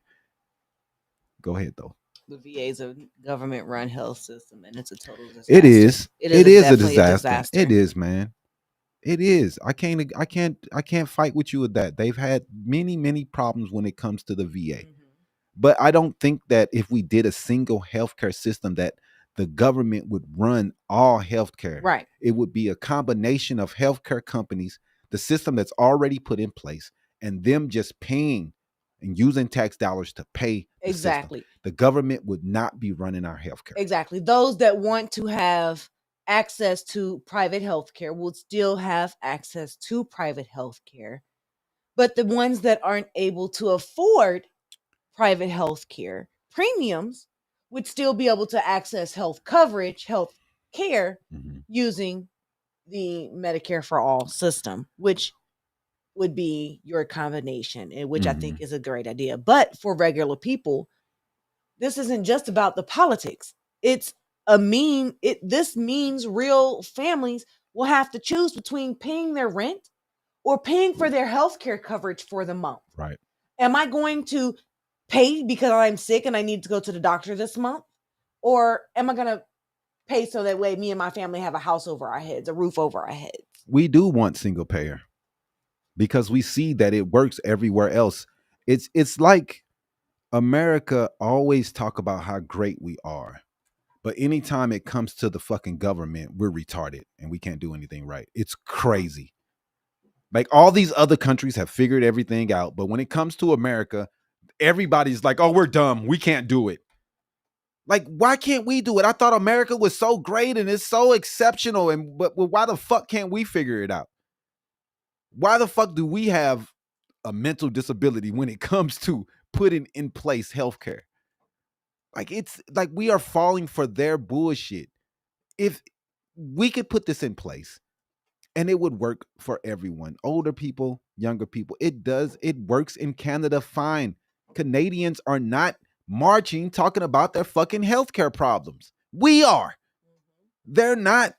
Go ahead, though. The VA is a government-run health system, and it's a total disaster. It is. It is a disaster. It is, man. It is. I can't fight with you with that. They've had many, many problems when it comes to the VA. Mm-hmm. But I don't think that if we did a single healthcare system that the government would run all healthcare. Right. It would be a combination of healthcare companies, the system that's already put in place, and them just paying and using tax dollars to pay the exactly system. The government would not be running our healthcare. Exactly. Those that want to have access to private healthcare will still have access to private healthcare, but the ones that aren't able to afford private healthcare premiums would still be able to access health coverage, health care, mm-hmm. using the Medicare for All system, which would be your combination, and which mm-hmm. I think is a great idea. But for regular people, this isn't just about the politics. It's this means real families will have to choose between paying their rent or paying for their health care coverage for the month. Right. Am I going to pay because I'm sick and I need to go to the doctor this month? Or am I going to pay so that way me and my family have a house over our heads, a roof over our heads? We do want single payer because we see that it works everywhere else. It's like America always talk about how great we are. But anytime it comes to the fucking government, we're retarded and we can't do anything right. It's crazy. Like all these other countries have figured everything out. But when it comes to America, everybody's like, oh, we're dumb. We can't do it. Like, why can't we do it? I thought America was so great and it's so exceptional. But why the fuck can't we figure it out? Why the fuck do we have a mental disability when it comes to putting in place healthcare? Like, it's like we are falling for their bullshit. If we could put this in place and it would work for everyone, older people, younger people, it works in Canada fine. Canadians are not marching talking about their fucking healthcare problems. We are. They're not.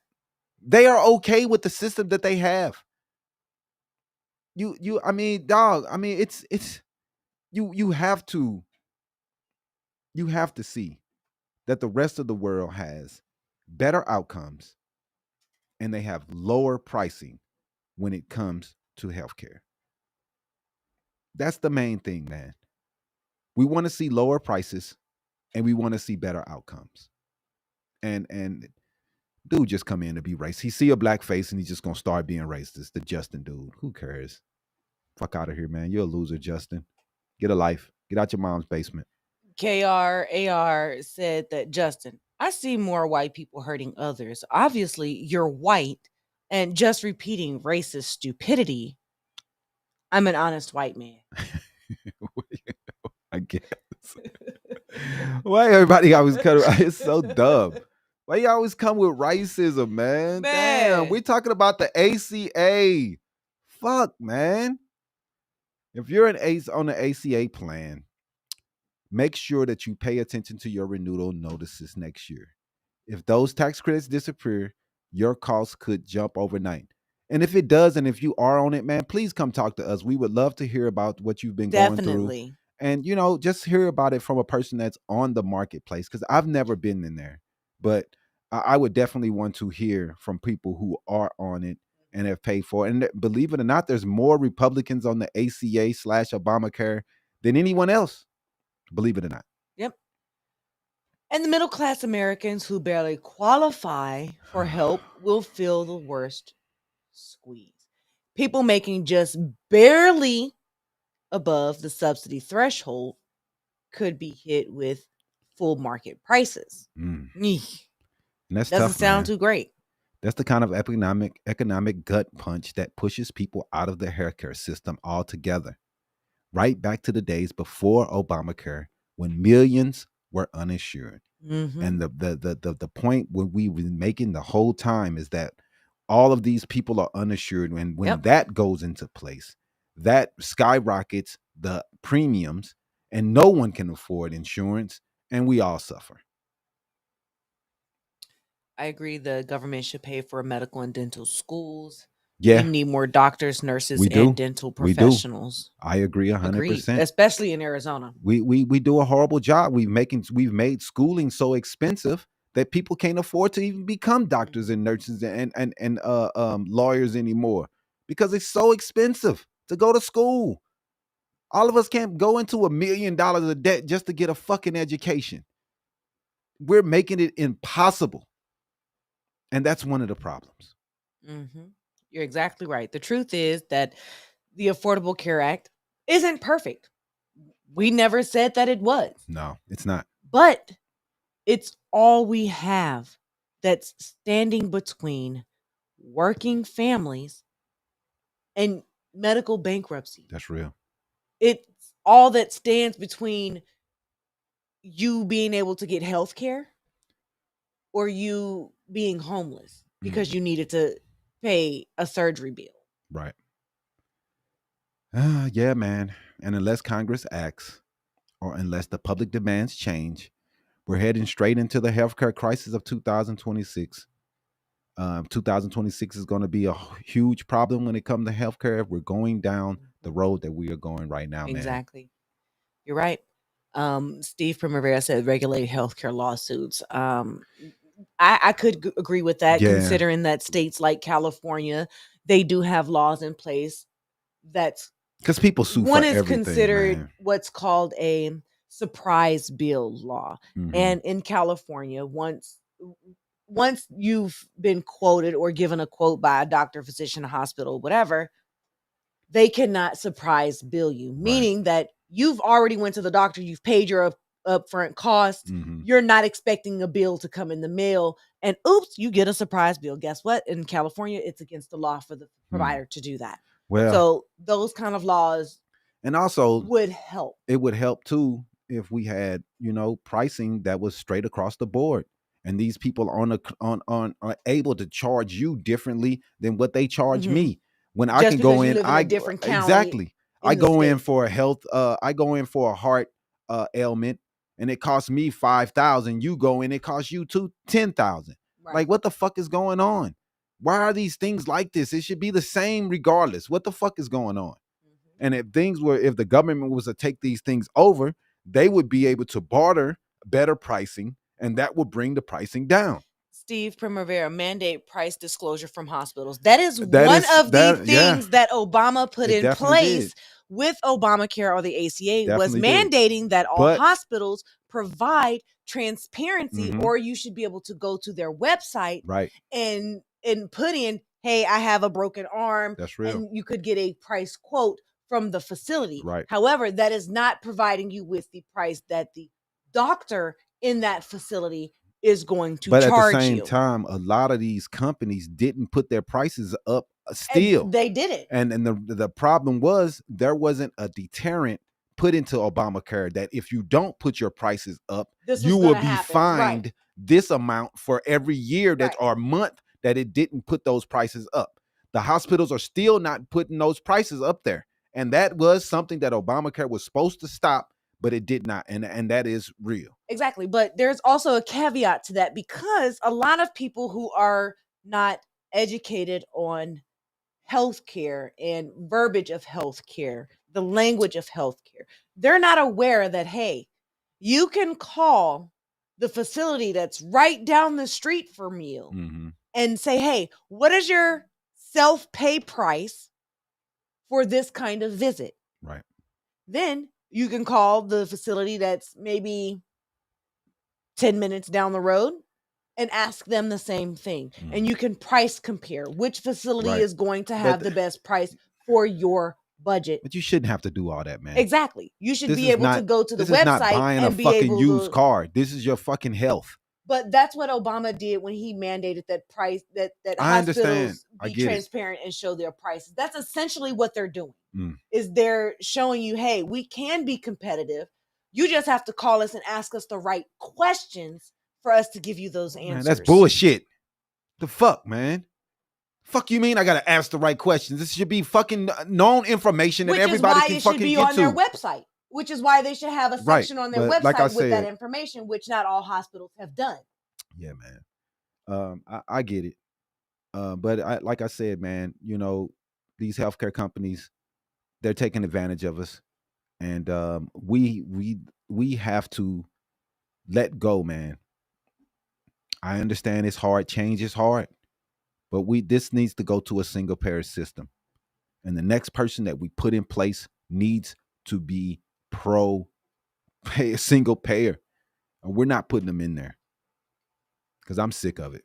They are okay with the system that they have. I mean, dog, I mean, it's you have to see that the rest of the world has better outcomes and they have lower pricing when it comes to healthcare. That's the main thing, man. We want to see lower prices and we want to see better outcomes. And dude just come in to be racist. He see a black face and he's just gonna start being racist. The Justin dude. Who cares? Fuck out of here, man. You're a loser, Justin. Get a life. Get out your mom's basement. KRAR said that, Justin, I see more white people hurting others. Obviously, you're white and just repeating racist stupidity. I'm an honest white man. I guess. Why everybody always cut? It's so dumb. Why you always come with racism, man? Damn, we're talking about the ACA. Fuck, man. If you're on the ACA plan, make sure that you pay attention to your renewal notices next year. If those tax credits disappear, your costs could jump overnight. And if it does, and if you are on it, man, please come talk to us. We would love to hear about what you've been going through. And, just hear about it from a person that's on the marketplace, because I've never been in there. But I would definitely want to hear from people who are on it and have paid for it. And believe it or not, there's more Republicans on the ACA/Obamacare than anyone else. Believe it or not. Yep. And the middle class Americans who barely qualify for help will feel the worst squeeze. People making just barely above the subsidy threshold could be hit with full market prices. And that's doesn't tough, sound too great. That's the kind of economic gut punch that pushes people out of the healthcare system altogether. Right back to the days before Obamacare, when millions were uninsured. And the point when we were making the whole time is that all of these people are uninsured. And when that goes into place, that skyrockets the premiums and no one can afford insurance and we all suffer. I agree. The government should pay for medical and dental schools. Yeah. We need more doctors, nurses, and dental professionals. I agree 100%. Especially in Arizona. We do a horrible job. We've made schooling so expensive that people can't afford to even become doctors and nurses and lawyers anymore because it's so expensive to go to school. All of us can't go into $1 million of debt just to get a fucking education. We're making it impossible. And that's one of the problems. You're exactly right. The truth is that the Affordable Care Act isn't perfect. We never said that it was. No, it's not. But it's all we have that's standing between working families and medical bankruptcy. That's real. It's all that stands between you being able to get health care or you being homeless because you needed to pay a surgery bill. Right. Yeah, man. And unless Congress acts or unless the public demands change, we're heading straight into the healthcare crisis of 2026. 2026 is going to be a huge problem when it comes to healthcare if we're going down the road that we are going right now, man. Exactly. You're right. Steve Primavera said regulate healthcare lawsuits. I could agree with that, considering that states like California, they do have laws in place that's because people sue one for is everything, considered man. what's called a surprise bill law. And in California, once you've been quoted or given a quote by a doctor, physician, a hospital, whatever, they cannot surprise bill you, meaning that you've already went to the doctor, you've paid your upfront cost, you're not expecting a bill to come in the mail, and oops, you get a surprise bill. Guess what? In California, it's against the law for the provider to do that. Well, so those kind of laws and also would help. It would help too if we had, pricing that was straight across the board. And these people are able to charge you differently than what they charge me. When I can go in, a different county. Exactly. I go in for a health, I go in for a heart ailment, and it costs me $5,000. You go in, it costs you $10,000. Right. Like, what the fuck is going on? Why are these things like this? It should be the same regardless. What the fuck is going on? And if the government was to take these things over, they would be able to barter better pricing, and that would bring the pricing down. Steve Primavera, mandate price disclosure from hospitals. That is one of the things that Obama put in place with Obamacare or the ACA, was mandating that all hospitals provide transparency, or you should be able to go to their website and put in, hey, I have a broken arm. That's real. And you could get a price quote from the facility. Right. However, that is not providing you with the price that the doctor in that facility is going to charge you. But at the same time, a lot of these companies didn't put their prices up still. And they did it. And the problem was there wasn't a deterrent put into Obamacare that if you don't put your prices up, you will be fined this amount for every year that or month that it didn't put those prices up. The hospitals are still not putting those prices up there. And that was something that Obamacare was supposed to stop, but it did not. And that is real. Exactly. But there's also a caveat to that, because a lot of people who are not educated on healthcare and verbiage of healthcare, the language of healthcare, they're not aware that, hey, you can call the facility that's right down the street from you and say, hey, what is your self-pay price for this kind of visit? Right. Then you can call the facility that's maybe 10 minutes down the road and ask them the same thing. And you can price compare which facility is going to have the best price for your budget. But you shouldn't have to do all that, man. Exactly. You should be able to go to the website. This is not buying and a be fucking able used to, car. This is your fucking health. But that's what Obama did when he mandated that price, that hospitals be transparent and show their prices. That's essentially what they're doing. Is they're showing you, hey, we can be competitive. You just have to call us and ask us the right questions for us to give you those answers. Man, that's bullshit. The fuck, man? Fuck you mean I gotta ask the right questions? This should be fucking known information that everybody can fucking get to. Which is why it should be on their website. Which is why they should have a section on their website with that information, which not all hospitals have done. Yeah, man. I get it. But like I said, man, these healthcare companies, they're taking advantage of us. And we have to let go, man. I understand it's hard. Change is hard. But this needs to go to a single payer system. And the next person that we put in place needs to be single payer. And we're not putting them in there, because I'm sick of it.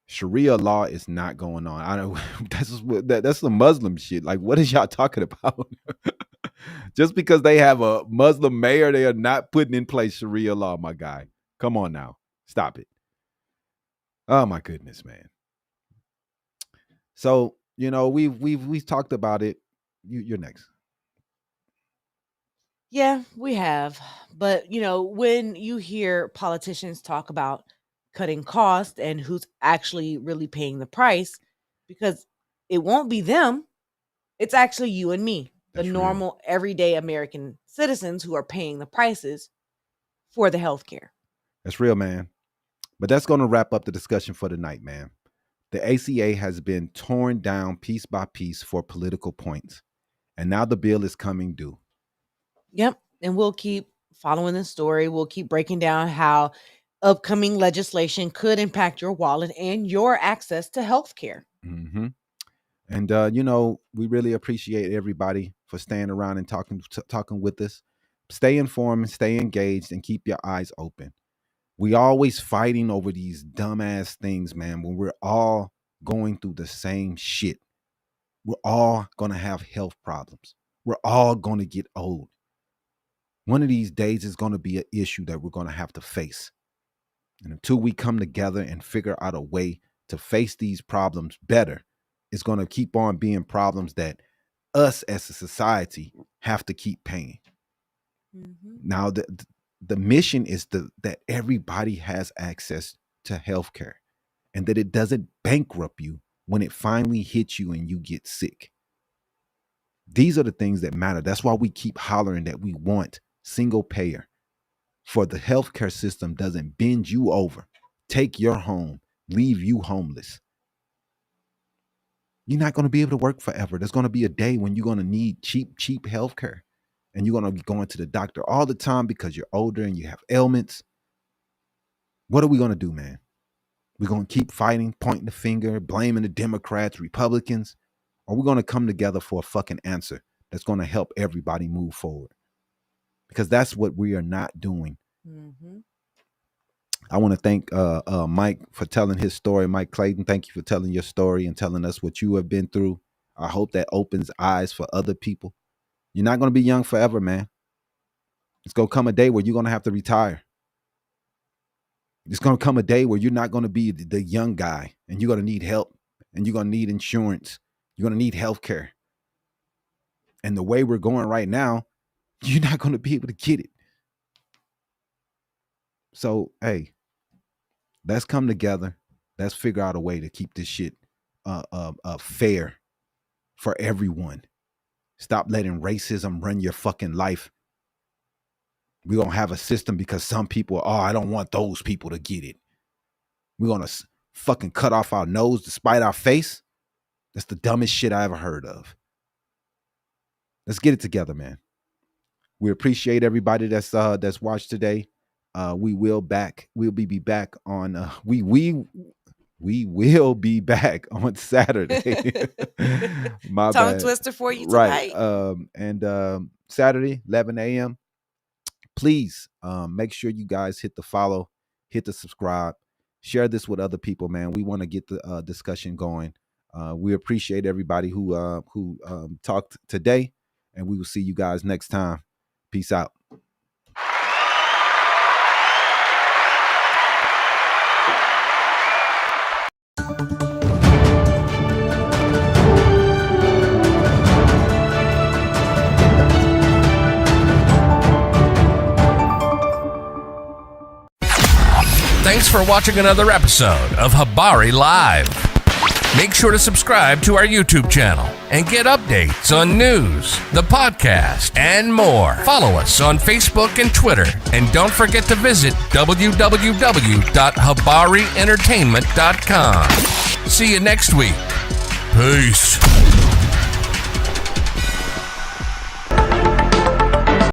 Sharia law is not going on. I don't. That's the Muslim shit. Like, what is y'all talking about? Just because they have a Muslim mayor, they are not putting in place Sharia law, my guy. Come on now, stop it. Oh my goodness, man. So we've talked about it. You're next. Yeah, we have. But, when you hear politicians talk about cutting costs and who's actually really paying the price, because it won't be them. It's actually you and me, the normal, everyday American citizens who are paying the prices for the healthcare. That's real, man. But that's going to wrap up the discussion for tonight, man. The ACA has been torn down piece by piece for political points, and now the bill is coming due. Yep. And we'll keep following the story. We'll keep breaking down how upcoming legislation could impact your wallet and your access to health care. Mm-hmm. And, we really appreciate everybody for staying around and talking with us. Stay informed, stay engaged, and keep your eyes open. We always fighting over these dumbass things, man, when we're all going through the same shit. We're all going to have health problems. We're all going to get old. One of these days is going to be an issue that we're going to have to face. And until we come together and figure out a way to face these problems better, it's going to keep on being problems that us as a society have to keep paying. Mm-hmm. Now, the mission is that everybody has access to healthcare and that it doesn't bankrupt you when it finally hits you and you get sick. These are the things that matter. That's why we keep hollering that we want single payer. For the healthcare system doesn't bend you over, take your home, leave you homeless. You're not going to be able to work forever. There's going to be a day when you're going to need cheap healthcare. And you're going to be going to the doctor all the time because you're older and you have ailments. What are we going to do, man? We're going to keep fighting, pointing the finger, blaming the Democrats, Republicans? Or we're going to come together for a fucking answer that's going to help everybody move forward? Because that's what we are not doing. Mm-hmm. I want to thank Mike for telling his story. Mike Clayton, thank you for telling your story and telling us what you have been through. I hope that opens eyes for other people. You're not going to be young forever, man. It's going to come a day where you're going to have to retire. It's going to come a day where you're not going to be the young guy and you're going to need help and you're going to need insurance. You're going to need health care. And the way we're going right now, you're not going to be able to get it. So, hey, let's come together. Let's figure out a way to keep this shit fair for everyone. Stop letting racism run your fucking life. We're going to have a system because some people, I don't want those people to get it. We're going to fucking cut off our nose to spite our face. That's the dumbest shit I ever heard of. Let's get it together, man. We appreciate everybody that's watched today. We will be back on we will be back on Saturday. My tongue bad. Twister for you tonight. Right. And Saturday, 11 a.m. Please make sure you guys hit the follow, hit the subscribe, share this with other people, man. We want to get the discussion going. We appreciate everybody who talked today, and we will see you guys next time. Peace out. Thanks for watching another episode of Habari Live. Make sure to subscribe to our YouTube channel and get updates on news, the podcast, and more. Follow us on Facebook and Twitter. And don't forget to visit www.habarientertainment.com. See you next week. Peace.